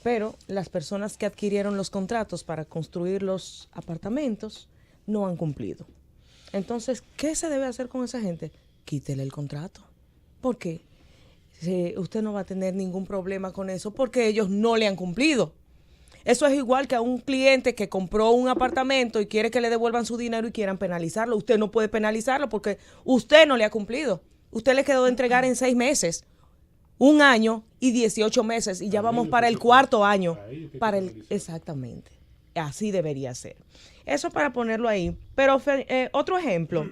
pero las personas que adquirieron los contratos para construir los apartamentos no han cumplido. Entonces, ¿qué se debe hacer con esa gente? Quítele el contrato. ¿Por qué? Usted no va a tener ningún problema con eso porque ellos no le han cumplido. Eso es igual que a un cliente que compró un apartamento y quiere que le devuelvan su dinero y quieran penalizarlo. Usted no puede penalizarlo porque usted no le ha cumplido. Usted le quedó de entregar en 6 meses, 1 año y 18 meses y ya vamos para el 4º año. Exactamente. Así debería ser. Eso para ponerlo ahí. Pero otro ejemplo,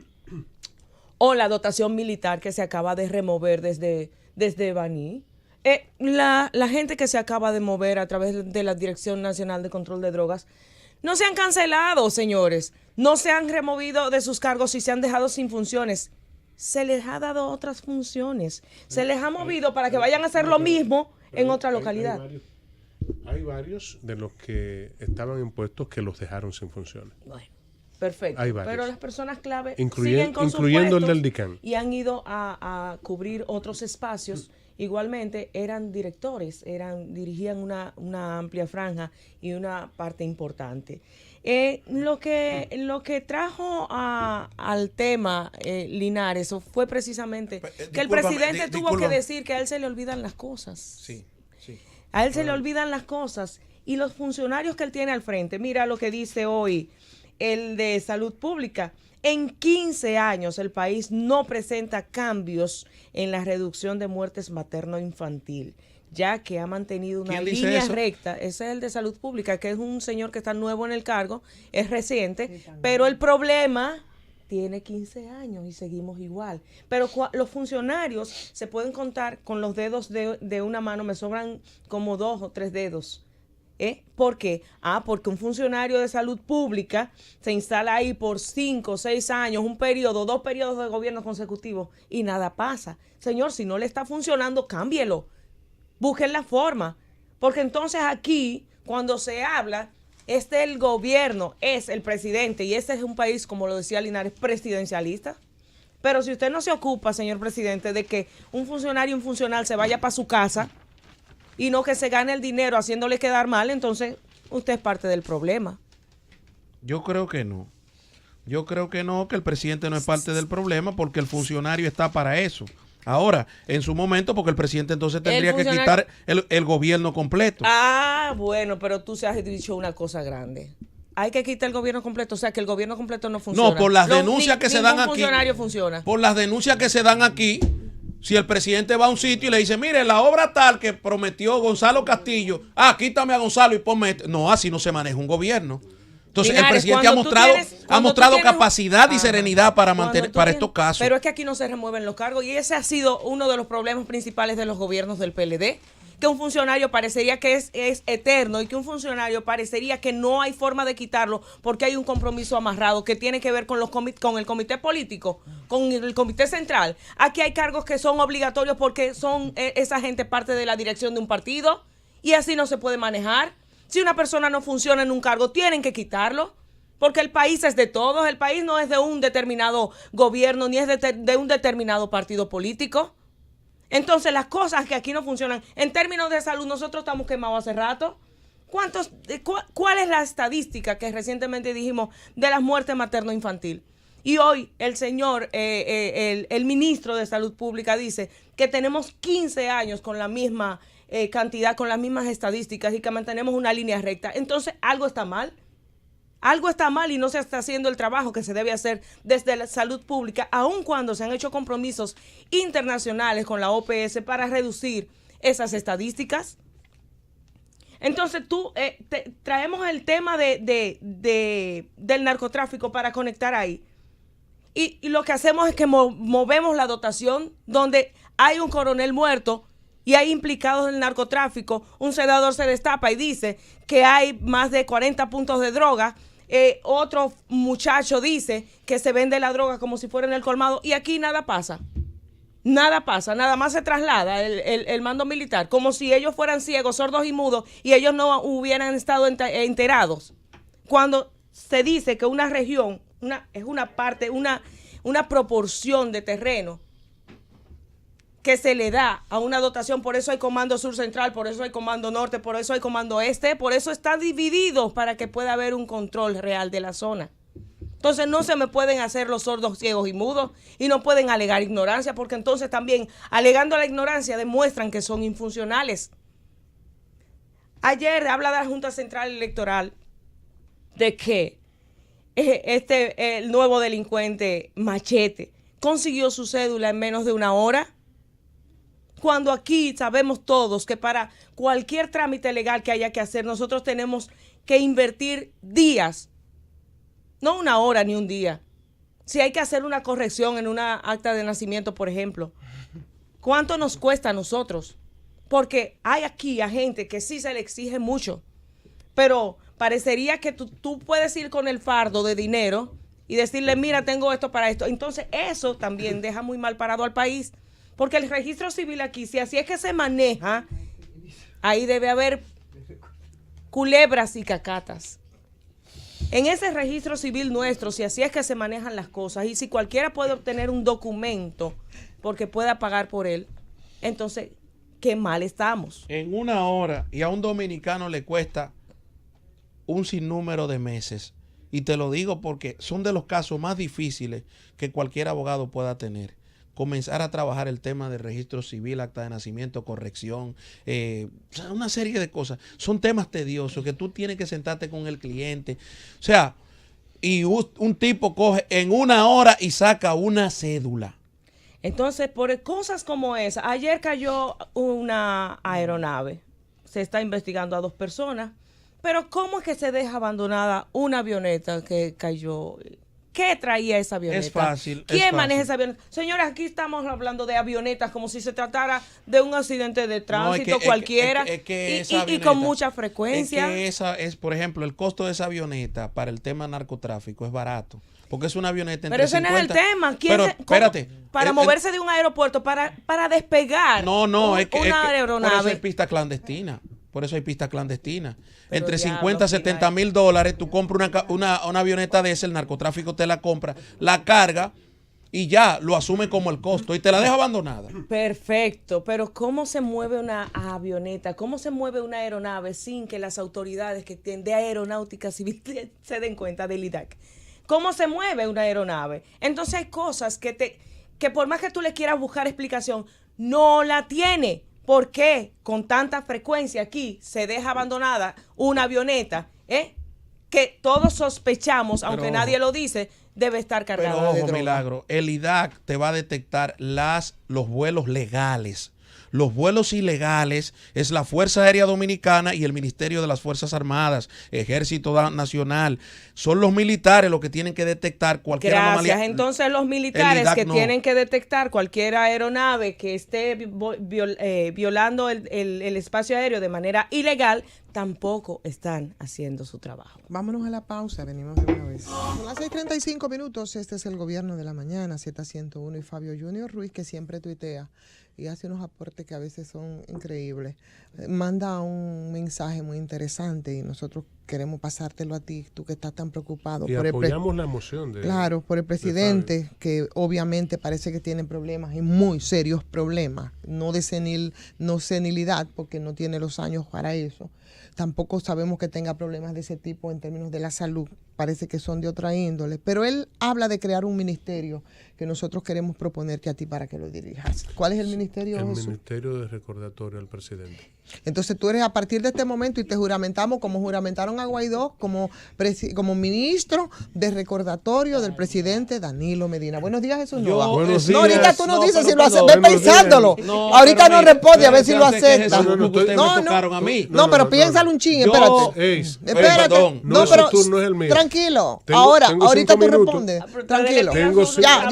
o la dotación militar que se acaba de remover desde Baní. La gente que se acaba de mover a través de la Dirección Nacional de Control de Drogas, no se han cancelado, señores. No se han removido de sus cargos y se han dejado sin funciones. Se les ha dado otras funciones. Se les ha movido para que vayan a hacer lo mismo en otra localidad. Hay varios de los que estaban en puestos que los dejaron sin funciones. Bueno, perfecto. Pero las personas clave siguen con incluyendo sus el del DICAN. Y han ido a cubrir otros espacios. Igualmente eran directores, dirigían una amplia franja y una parte importante. Lo que trajo al tema Linares fue precisamente que el presidente tuvo que decir que a él se le olvidan las cosas. Sí. A él se le olvidan las cosas y los funcionarios que él tiene al frente. Mira lo que dice hoy el de Salud Pública. En 15 años el país no presenta cambios en la reducción de muertes materno-infantil, ya que ha mantenido una línea recta. Ese es el de Salud Pública, que es un señor que está nuevo en el cargo, es reciente, pero el problema tiene 15 años y seguimos igual. Pero los funcionarios se pueden contar con los dedos de una mano, me sobran como 2 o 3 dedos. ¿Por qué? Porque un funcionario de salud pública se instala ahí por 5 o 6 años, 2 periodos de gobierno consecutivos y nada pasa. Señor, si no le está funcionando, cámbielo. Busquen la forma. Porque entonces aquí, cuando se habla, el gobierno es el presidente y este es un país, como lo decía Linares, presidencialista. Pero si usted no se ocupa, señor presidente, de que un funcionario infuncional se vaya para su casa y no que se gane el dinero haciéndole quedar mal, entonces usted es parte del problema. Yo creo que no. Que el presidente no es parte del problema porque el funcionario está para eso. Ahora, en su momento, porque el presidente entonces tendría que quitar el gobierno completo. Bueno, pero tú se has dicho una cosa grande. Hay que quitar el gobierno completo, o sea, que el gobierno completo no funciona. No, por las denuncias que se dan aquí. Funcionario funciona. Por las denuncias que se dan aquí. Si el presidente va a un sitio y le dice, mire, la obra tal que prometió Gonzalo Castillo, quítame a Gonzalo y ponme... No, así no se maneja un gobierno. Entonces, Linares, el presidente ha mostrado capacidad y serenidad para estos casos. Pero es que aquí no se remueven los cargos y ese ha sido uno de los problemas principales de los gobiernos del PLD. Que un funcionario parecería que es eterno y que un funcionario parecería que no hay forma de quitarlo porque hay un compromiso amarrado que tiene que ver con el comité político, con el comité central. Aquí hay cargos que son obligatorios porque son esa gente parte de la dirección de un partido y así no se puede manejar. Si una persona no funciona en un cargo, tienen que quitarlo. Porque el país es de todos, el país no es de un determinado gobierno ni es de un determinado partido político. Entonces, las cosas que aquí no funcionan, en términos de salud, nosotros estamos quemados hace rato. ¿Cuál es la estadística que recientemente dijimos de las muertes materno-infantil? Y hoy el señor, el ministro de Salud Pública dice que tenemos 15 años con la misma cantidad, con las mismas estadísticas y que mantenemos una línea recta. Entonces, algo está mal. Algo está mal y no se está haciendo el trabajo que se debe hacer desde la salud pública, aun cuando se han hecho compromisos internacionales con la OPS para reducir esas estadísticas. Entonces traemos el tema del narcotráfico para conectar ahí. Y lo que hacemos es que movemos la dotación donde hay un coronel muerto y hay implicados en el narcotráfico. Un senador se destapa y dice que hay más de 40 puntos de droga. Otro muchacho dice que se vende la droga como si fuera en el colmado y aquí nada pasa. Nada pasa, nada más se traslada el mando militar, como si ellos fueran ciegos, sordos y mudos y ellos no hubieran estado enterados. Cuando se dice que una región es una parte, una proporción de terreno que se le da a una dotación, por eso hay Comando Sur Central, por eso hay Comando Norte, por eso hay Comando Este, por eso está dividido para que pueda haber un control real de la zona. Entonces no se me pueden hacer los sordos, ciegos y mudos y no pueden alegar ignorancia, porque entonces también alegando la ignorancia demuestran que son infuncionales. Ayer habla de la Junta Central Electoral de que el nuevo delincuente Machete consiguió su cédula en menos de una hora, cuando aquí sabemos todos que para cualquier trámite legal que haya que hacer nosotros tenemos que invertir días. No una hora ni un día. Si hay que hacer una corrección en una acta de nacimiento, por ejemplo, ¿cuánto nos cuesta a nosotros? Porque hay aquí a gente que sí se le exige mucho, pero parecería que tú puedes ir con el fardo de dinero y decirle, mira, tengo esto para esto. Entonces eso también deja muy mal parado al país, porque el registro civil aquí, si así es que se maneja, ahí debe haber culebras y cacatas. En ese registro civil nuestro, si así es que se manejan las cosas y si cualquiera puede obtener un documento porque pueda pagar por él, entonces, qué mal estamos. En una hora, y a un dominicano le cuesta un sinnúmero de meses. Y te lo digo porque son de los casos más difíciles que cualquier abogado pueda tener. Comenzar a trabajar el tema de registro civil, acta de nacimiento, corrección, una serie de cosas. Son temas tediosos que tú tienes que sentarte con el cliente. O sea, y un tipo coge en una hora y saca una cédula. Entonces, por cosas como esa, ayer cayó una aeronave. Se está investigando a 2 personas. Pero ¿cómo es que se deja abandonada una avioneta que cayó? ¿Qué traía esa avioneta? Es fácil. ¿Quién maneja esa avioneta? Señores, aquí estamos hablando de avionetas como si se tratara de un accidente de tránsito cualquiera y con mucha frecuencia. Es que esa es, por ejemplo, el costo de esa avioneta para el tema narcotráfico es barato. Porque es una avioneta entre Pero ese 50, no es el tema. Pero espérate. Para moverse de un aeropuerto, para despegar una aeronave. Por eso hay pista clandestina. Por eso hay pistas clandestinas. Entre 50 a 70 mil dólares, tú compras una avioneta de ese, el narcotráfico te la compra, la carga y ya lo asume como el costo y te la deja abandonada. Perfecto, pero ¿cómo se mueve una avioneta? ¿Cómo se mueve una aeronave sin que las autoridades que tienen de aeronáutica civil se den cuenta del IDAC? ¿Cómo se mueve una aeronave? Entonces hay cosas que por más que tú le quieras buscar explicación, no la tiene. ¿Por qué con tanta frecuencia aquí se deja abandonada una avioneta? Que todos sospechamos, aunque nadie lo dice, debe estar cargada pero, de droga. Milagro, el IDAC te va a detectar los vuelos legales. Los vuelos ilegales es la Fuerza Aérea Dominicana y el Ministerio de las Fuerzas Armadas, Ejército Nacional. Son los militares los que tienen que detectar cualquier anomalía. Gracias. Entonces los militares que tienen que detectar cualquier aeronave que esté violando el espacio aéreo de manera ilegal, tampoco están haciendo su trabajo. Vámonos a la pausa, venimos de una vez. Son las 6:35 minutos, este es el Gobierno de la Mañana, Z101 y Fabio Junior Ruiz, que siempre tuitea y hace unos aportes que a veces son increíbles. Manda un mensaje muy interesante y nosotros queremos pasártelo a ti, tú que estás tan preocupado. Y apoyamos la moción de... Claro, por el presidente, que obviamente parece que tiene problemas y muy serios problemas, no de senilidad, porque no tiene los años para eso. Tampoco sabemos que tenga problemas de ese tipo en términos de la salud, parece que son de otra índole, pero él habla de crear un ministerio que nosotros queremos proponerte a ti para que lo dirijas. ¿Cuál es el ministerio, El Jesús? Ministerio de Recordatorio al Presidente. Entonces tú eres a partir de este momento y te juramentamos como juramentaron a Guaidó como ministro de recordatorio del presidente Danilo Medina. Buenos días, Jesús Nova. No, ahorita tú nos dices si lo haces, ve pensándolo. Ahorita no responde a ver si lo acepta. No, pero piénsalo un ching, espérate. Espérate. No, pero tranquilo. Ahorita tú respondes. Tranquilo. Ya.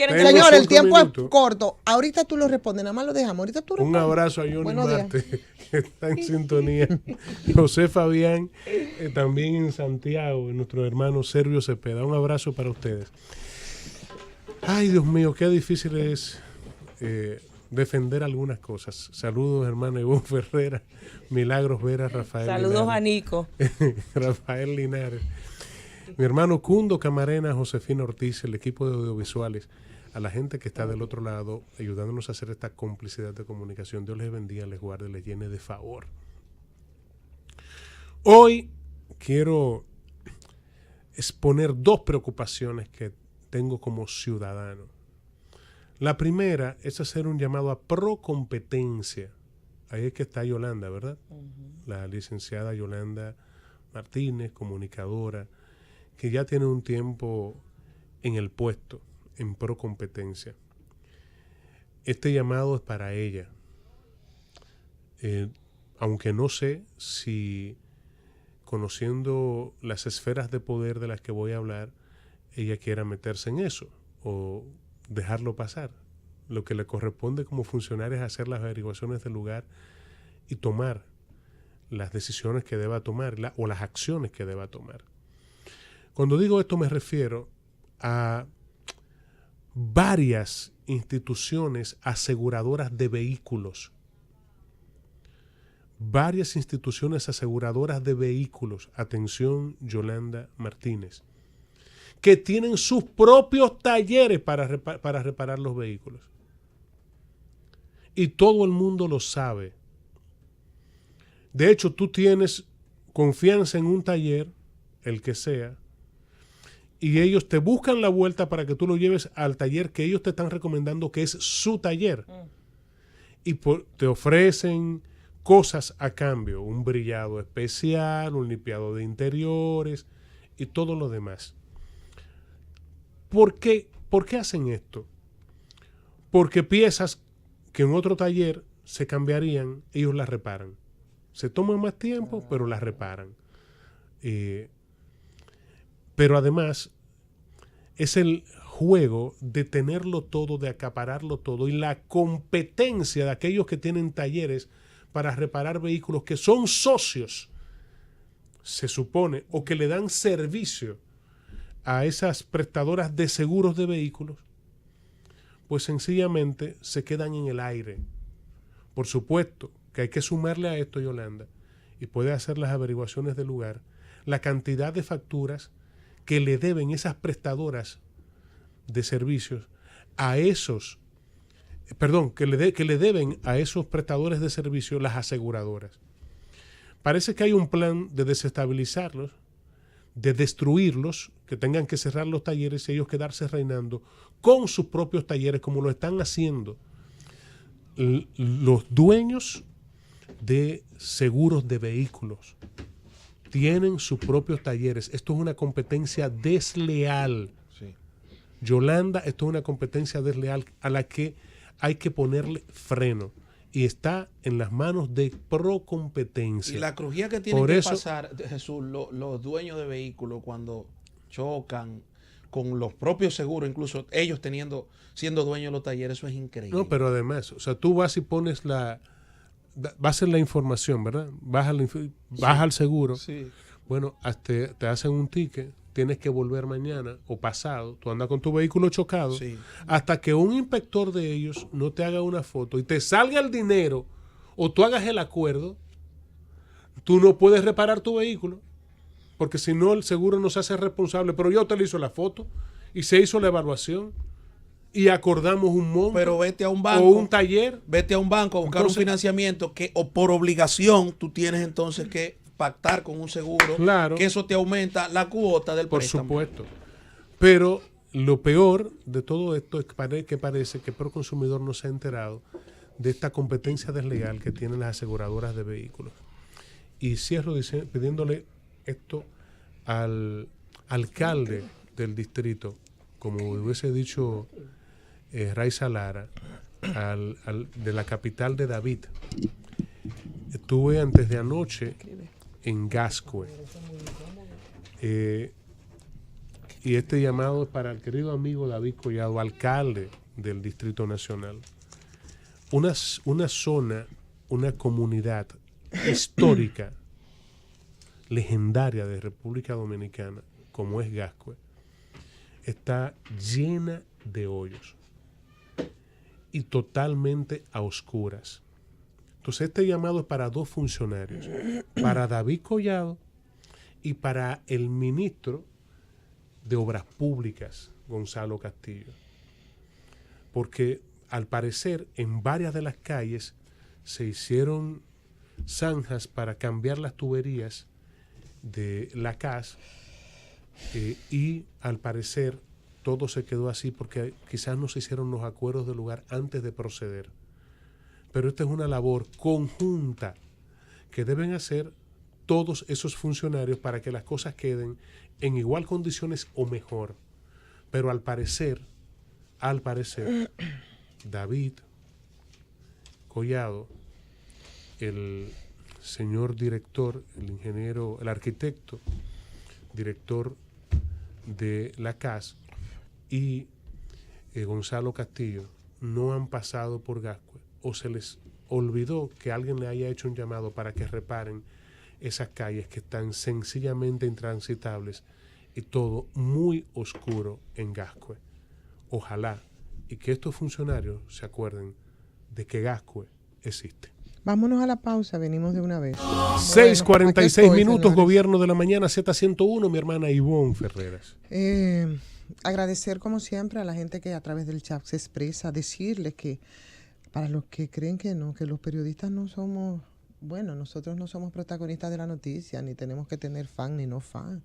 Señor, el tiempo es corto. Ahorita tú lo respondes, nada más lo dejamos. Ahorita tú respondes. Un abrazo a Johnny Marte, que está en sintonía. José Fabián, también en Santiago, nuestro hermano Servio Cepeda. Un abrazo para ustedes. Ay, Dios mío, qué difícil es defender algunas cosas. Saludos, hermano Ivonne Ferrera, Milagros Vera, Rafael Saludos Linares. a Nico. Rafael Linares. Mi hermano Cundo Camarena, Josefina Ortiz, el equipo de audiovisuales, a la gente que está del otro lado, ayudándonos a hacer esta complicidad de comunicación. Dios les bendiga, les guarde, les llene de favor. Hoy quiero exponer dos preocupaciones que tengo como ciudadano. La primera es hacer un llamado a procompetencia. Ahí es que está Yolanda, ¿verdad? La licenciada Yolanda Martínez, comunicadora, que ya tiene un tiempo en el puesto, en procompetencia. Este llamado es para ella. Aunque no sé si, conociendo las esferas de poder de las que voy a hablar, ella quiera meterse en eso o dejarlo pasar. Lo que le corresponde como funcionaria es hacer las averiguaciones del lugar y tomar las decisiones que deba tomar o las acciones que deba tomar. Cuando digo esto me refiero a varias instituciones aseguradoras de vehículos. Varias instituciones aseguradoras de vehículos, atención Yolanda Martínez, que tienen sus propios talleres para reparar los vehículos. Y todo el mundo lo sabe. De hecho, tú tienes confianza en un taller, el que sea, y ellos te buscan la vuelta para que tú lo lleves al taller que ellos te están recomendando, que es su taller. Y te ofrecen cosas a cambio, un brillado especial, un limpiado de interiores y todo lo demás. ¿Por qué hacen esto? Porque piezas que en otro taller se cambiarían, ellos las reparan. Se toman más tiempo, pero las reparan. Pero además es el juego de tenerlo todo, de acapararlo todo, y la competencia de aquellos que tienen talleres para reparar vehículos que son socios, se supone, o que le dan servicio a esas prestadoras de seguros de vehículos, pues sencillamente se quedan en el aire. Por supuesto que hay que sumarle a esto, Yolanda, y puede hacer las averiguaciones del lugar, la cantidad de facturas que le deben esas prestadoras de servicios a esos, que le deben a esos prestadores de servicios las aseguradoras. Parece que hay un plan de desestabilizarlos, de destruirlos, que tengan que cerrar los talleres y ellos quedarse reinando con sus propios talleres, como lo están haciendo los dueños de seguros de vehículos. Tienen sus propios talleres. Esto es una competencia desleal. Sí. Yolanda, esto es una competencia desleal a la que hay que ponerle freno. Y está en las manos de Procompetencia. Y la crujía que tienen que pasar, Jesús, los dueños de vehículos cuando chocan con los propios seguros, incluso ellos siendo dueños de los talleres, eso es increíble. No, pero además, o sea, tú vas y pones vas en la información, ¿verdad? Vas al seguro. Sí. Bueno, hasta te hacen un ticket, tienes que volver mañana o pasado, tú andas con tu vehículo chocado, sí, hasta que un inspector de ellos no te haga una foto y te salga el dinero o tú hagas el acuerdo, tú no puedes reparar tu vehículo, porque si no el seguro no se hace responsable. Pero ya usted le hizo la foto y se hizo la evaluación y acordamos un monto. Pero vete a un banco o un taller. Vete a un banco a buscar un financiamiento que o por obligación tú tienes entonces que pactar con un seguro, claro, que eso te aumenta la cuota del por préstamo. supuesto. Pero lo peor de todo esto es que parece que el Proconsumidor no se ha enterado de esta competencia desleal que tienen las aseguradoras de vehículos. Y cierro pidiéndole esto al alcalde del distrito, como hubiese dicho Raiza Lara, de la capital de David. Estuve antes de anoche en Gascue. Y este llamado es para el querido amigo David Collado, alcalde del Distrito Nacional. Una zona, una comunidad histórica, legendaria de República Dominicana, como es Gascue, está llena de hoyos y totalmente a oscuras. Entonces este llamado es para dos funcionarios, para David Collado y para el ministro de Obras Públicas, Gonzalo Castillo. Porque al parecer en varias de las calles se hicieron zanjas para cambiar las tuberías de la CAS y al parecer todo se quedó así porque quizás no se hicieron los acuerdos del lugar antes de proceder. Pero esta es una labor conjunta que deben hacer todos esos funcionarios para que las cosas queden en igual condiciones o mejor. Pero al parecer, David Collado, el señor director, el ingeniero, el arquitecto, director de la CAS y Gonzalo Castillo no han pasado por Gascue o se les olvidó que alguien le haya hecho un llamado para que reparen esas calles que están sencillamente intransitables y todo muy oscuro en Gascue. Ojalá y que estos funcionarios se acuerden de que Gascue existe. Vámonos a la pausa, venimos de una vez. 6:46 minutos, señores. Gobierno de la mañana, Z101, mi hermana Ivonne Ferreras. Agradecer como siempre a la gente que a través del chat se expresa, decirles que para los que creen que no, que los periodistas no somos, bueno, nosotros no somos protagonistas de la noticia, ni tenemos que tener fan ni no fan.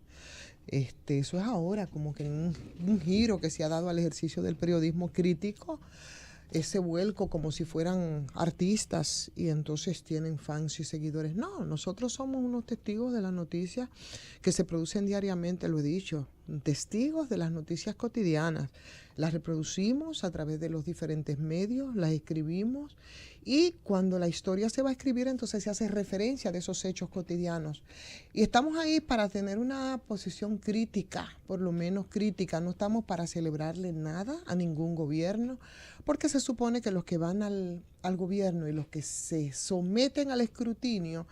Eso es ahora como que un giro que se ha dado al ejercicio del periodismo crítico, ese vuelco como si fueran artistas y entonces tienen fans y seguidores. No, nosotros somos unos testigos de las noticias que se producen diariamente, lo he dicho, testigos de las noticias cotidianas. Las reproducimos a través de los diferentes medios, las escribimos y cuando la historia se va a escribir entonces se hace referencia de esos hechos cotidianos. Y estamos ahí para tener una posición crítica, por lo menos crítica. No estamos para celebrarle nada a ningún gobierno, porque se supone que los que van al gobierno y los que se someten al escrutinio,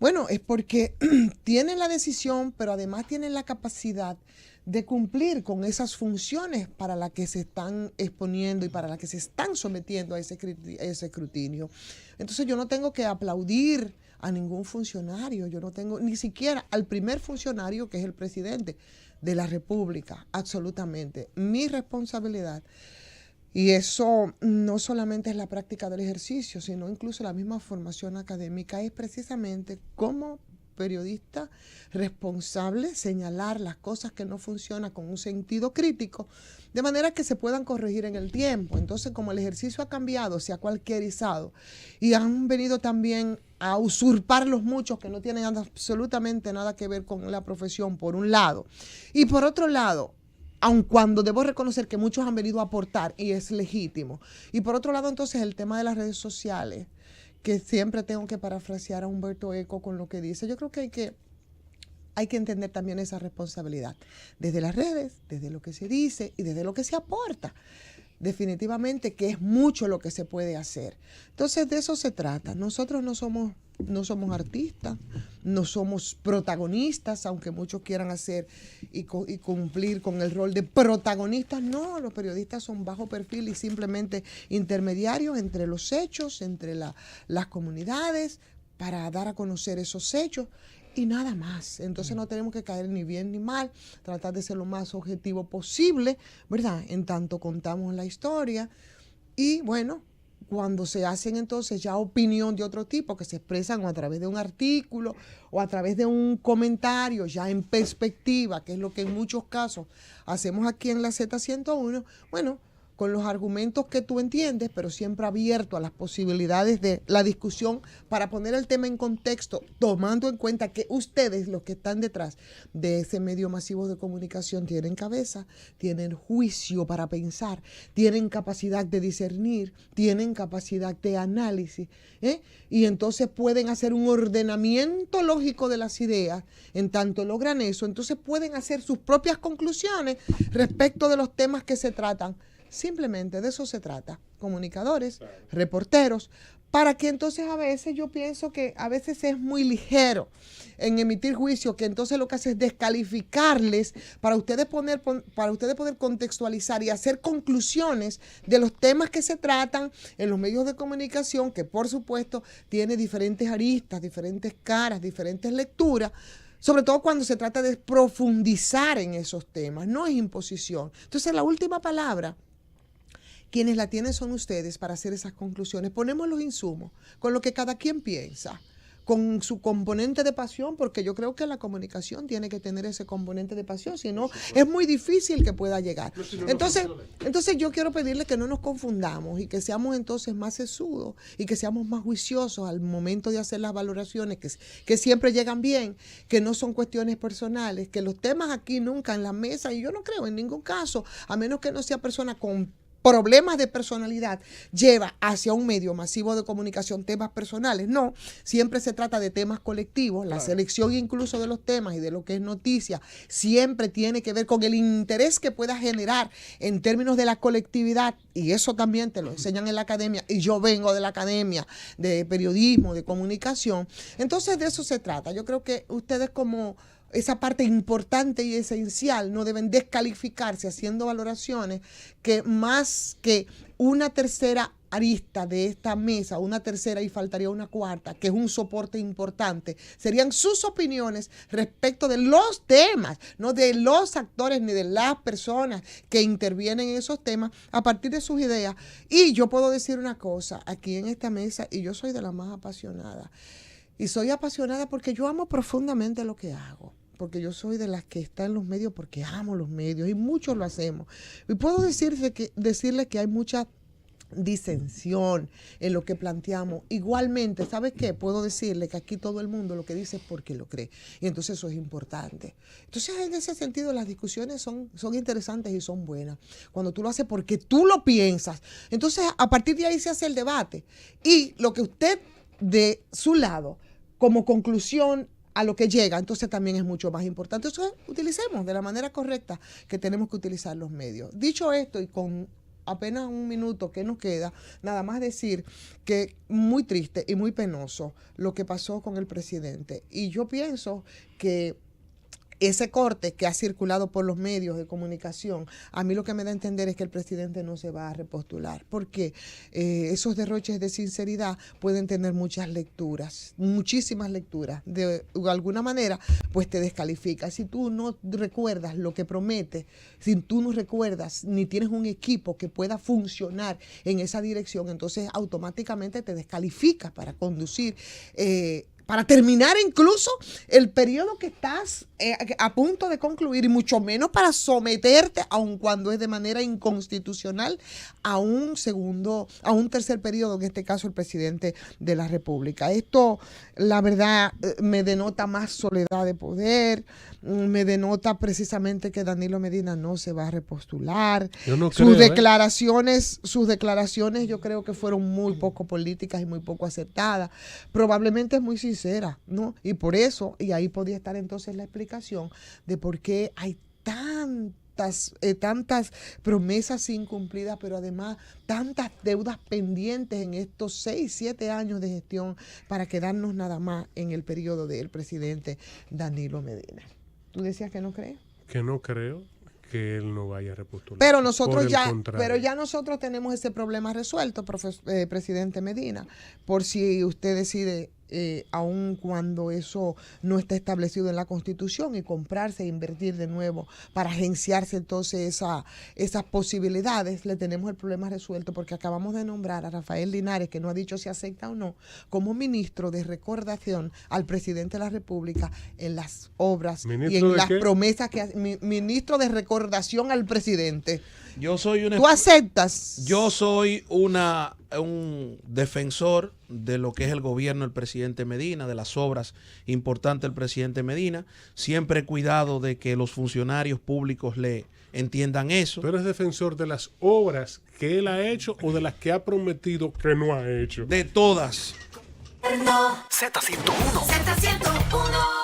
bueno, es porque tienen la decisión, pero además tienen la capacidad de cumplir con esas funciones para las que se están exponiendo y para las que se están sometiendo a ese escrutinio. Entonces yo no tengo que aplaudir a ningún funcionario, yo no tengo ni siquiera al primer funcionario que es el presidente de la República, absolutamente. Mi responsabilidad. Y eso no solamente es la práctica del ejercicio, sino incluso la misma formación académica, es precisamente como periodista responsable señalar las cosas que no funcionan con un sentido crítico, de manera que se puedan corregir en el tiempo. Entonces, como el ejercicio ha cambiado, se ha cualquierizado y han venido también a usurpar los muchos que no tienen absolutamente nada que ver con la profesión, por un lado. Y por otro lado, aun cuando debo reconocer que muchos han venido a aportar y es legítimo. Y por otro lado, entonces, el tema de las redes sociales, que siempre tengo que parafrasear a Humberto Eco con lo que dice. Yo creo que hay que entender también esa responsabilidad, desde las redes, desde lo que se dice y desde lo que se aporta. Definitivamente que es mucho lo que se puede hacer. Entonces, de eso se trata. Nosotros no somos artistas, no somos protagonistas, aunque muchos quieran hacer y cumplir con el rol de protagonistas. No, los periodistas son bajo perfil y simplemente intermediarios entre los hechos, entre las comunidades, para dar a conocer esos hechos y nada más. Entonces no tenemos que caer ni bien ni mal, tratar de ser lo más objetivo posible, ¿verdad? En tanto contamos la historia y bueno, cuando se hacen entonces ya opinión de otro tipo, que se expresan o a través de un artículo o a través de un comentario ya en perspectiva, que es lo que en muchos casos hacemos aquí en la Z101, bueno, con los argumentos que tú entiendes, pero siempre abierto a las posibilidades de la discusión para poner el tema en contexto, tomando en cuenta que ustedes, los que están detrás de ese medio masivo de comunicación, tienen cabeza, tienen juicio para pensar, tienen capacidad de discernir, tienen capacidad de análisis, y entonces pueden hacer un ordenamiento lógico de las ideas. En tanto logran eso, entonces pueden hacer sus propias conclusiones respecto de los temas que se tratan. Simplemente de eso se trata, comunicadores, reporteros, para que entonces a veces yo pienso que a veces es muy ligero en emitir juicio, que entonces lo que hace es descalificarles para ustedes poder contextualizar y hacer conclusiones de los temas que se tratan en los medios de comunicación, que por supuesto tiene diferentes aristas, diferentes caras, diferentes lecturas, sobre todo cuando se trata de profundizar en esos temas, no es imposición. Entonces la última palabra, quienes la tienen son ustedes para hacer esas conclusiones. Ponemos los insumos con lo que cada quien piensa, con su componente de pasión, porque yo creo que la comunicación tiene que tener ese componente de pasión, si no es muy difícil que pueda llegar. Entonces yo quiero pedirle que no nos confundamos y que seamos entonces más sesudos y que seamos más juiciosos al momento de hacer las valoraciones que siempre llegan bien, que no son cuestiones personales, que los temas aquí nunca en la mesa, y yo no creo en ningún caso, a menos que no sea persona con problemas de personalidad, lleva hacia un medio masivo de comunicación temas personales. No, siempre se trata de temas colectivos. La selección incluso de los temas y de lo que es noticia siempre tiene que ver con el interés que pueda generar en términos de la colectividad, y eso también te lo enseñan en la academia, y yo vengo de la academia de periodismo, de comunicación. Entonces de eso se trata. Yo creo que ustedes, como esa parte importante y esencial, no deben descalificarse haciendo valoraciones que más que una tercera arista de esta mesa, una tercera y faltaría una cuarta, que es un soporte importante, serían sus opiniones respecto de los temas, no de los actores ni de las personas que intervienen en esos temas a partir de sus ideas. Y yo puedo decir una cosa aquí en esta mesa, y yo soy de las más apasionadas, y soy apasionada porque yo amo profundamente lo que hago, porque yo soy de las que está en los medios porque amo los medios, y muchos lo hacemos. Y puedo decirles que hay mucha disensión en lo que planteamos. Igualmente, ¿sabes qué? Puedo decirle que aquí todo el mundo lo que dice es porque lo cree, y entonces eso es importante. Entonces, en ese sentido, las discusiones son interesantes y son buenas cuando tú lo haces porque tú lo piensas. Entonces, a partir de ahí se hace el debate, y lo que usted de su lado como conclusión a lo que llega, entonces también es mucho más importante. Entonces, utilicemos de la manera correcta que tenemos que utilizar los medios. Dicho esto, y con apenas un minuto que nos queda, nada más decir que muy triste y muy penoso lo que pasó con el presidente. Y yo pienso que ese corte que ha circulado por los medios de comunicación, a mí lo que me da a entender es que el presidente no se va a repostular, porque esos derroches de sinceridad pueden tener muchas lecturas, muchísimas lecturas. De alguna manera, pues te descalifica. Si tú no recuerdas lo que prometes, si tú no recuerdas ni tienes un equipo que pueda funcionar en esa dirección, entonces automáticamente te descalificas para conducir para terminar incluso el periodo que estás a punto de concluir, y mucho menos para someterte, aun cuando es de manera inconstitucional, a un tercer periodo, en este caso el presidente de la República. Esto, la verdad, me denota más soledad de poder, me denota precisamente que Danilo Medina no se va a repostular. Yo no sus creo, declaraciones yo creo que fueron muy poco políticas y muy poco acertadas. Probablemente es muy sincera, ¿no? Y por eso, y ahí podía estar entonces la explicación de por qué hay tantas promesas incumplidas, pero además tantas deudas pendientes en estos 6, 7 años de gestión para quedarnos nada más en el periodo del presidente Danilo Medina. ¿Tú decías que no crees? Que no creo que él no vaya a repostular. Pero ya nosotros tenemos ese problema resuelto, presidente Medina, por si usted decide aun cuando eso no está establecido en la Constitución, y comprarse e invertir de nuevo para agenciarse entonces esas posibilidades, le tenemos el problema resuelto, porque acabamos de nombrar a Rafael Linares, que no ha dicho si acepta o no, como ministro de recordación al presidente de la República en las obras y en las promesas que hace. Ministro de recordación al presidente. ¿Tú aceptas? Yo soy un defensor de lo que es el gobierno del presidente Medina, de las obras importantes del presidente Medina. Siempre he cuidado de que los funcionarios públicos le entiendan eso. ¿Tú eres defensor de las obras que él ha hecho o de las que ha prometido que no ha hecho? De todas. Z101. Z101.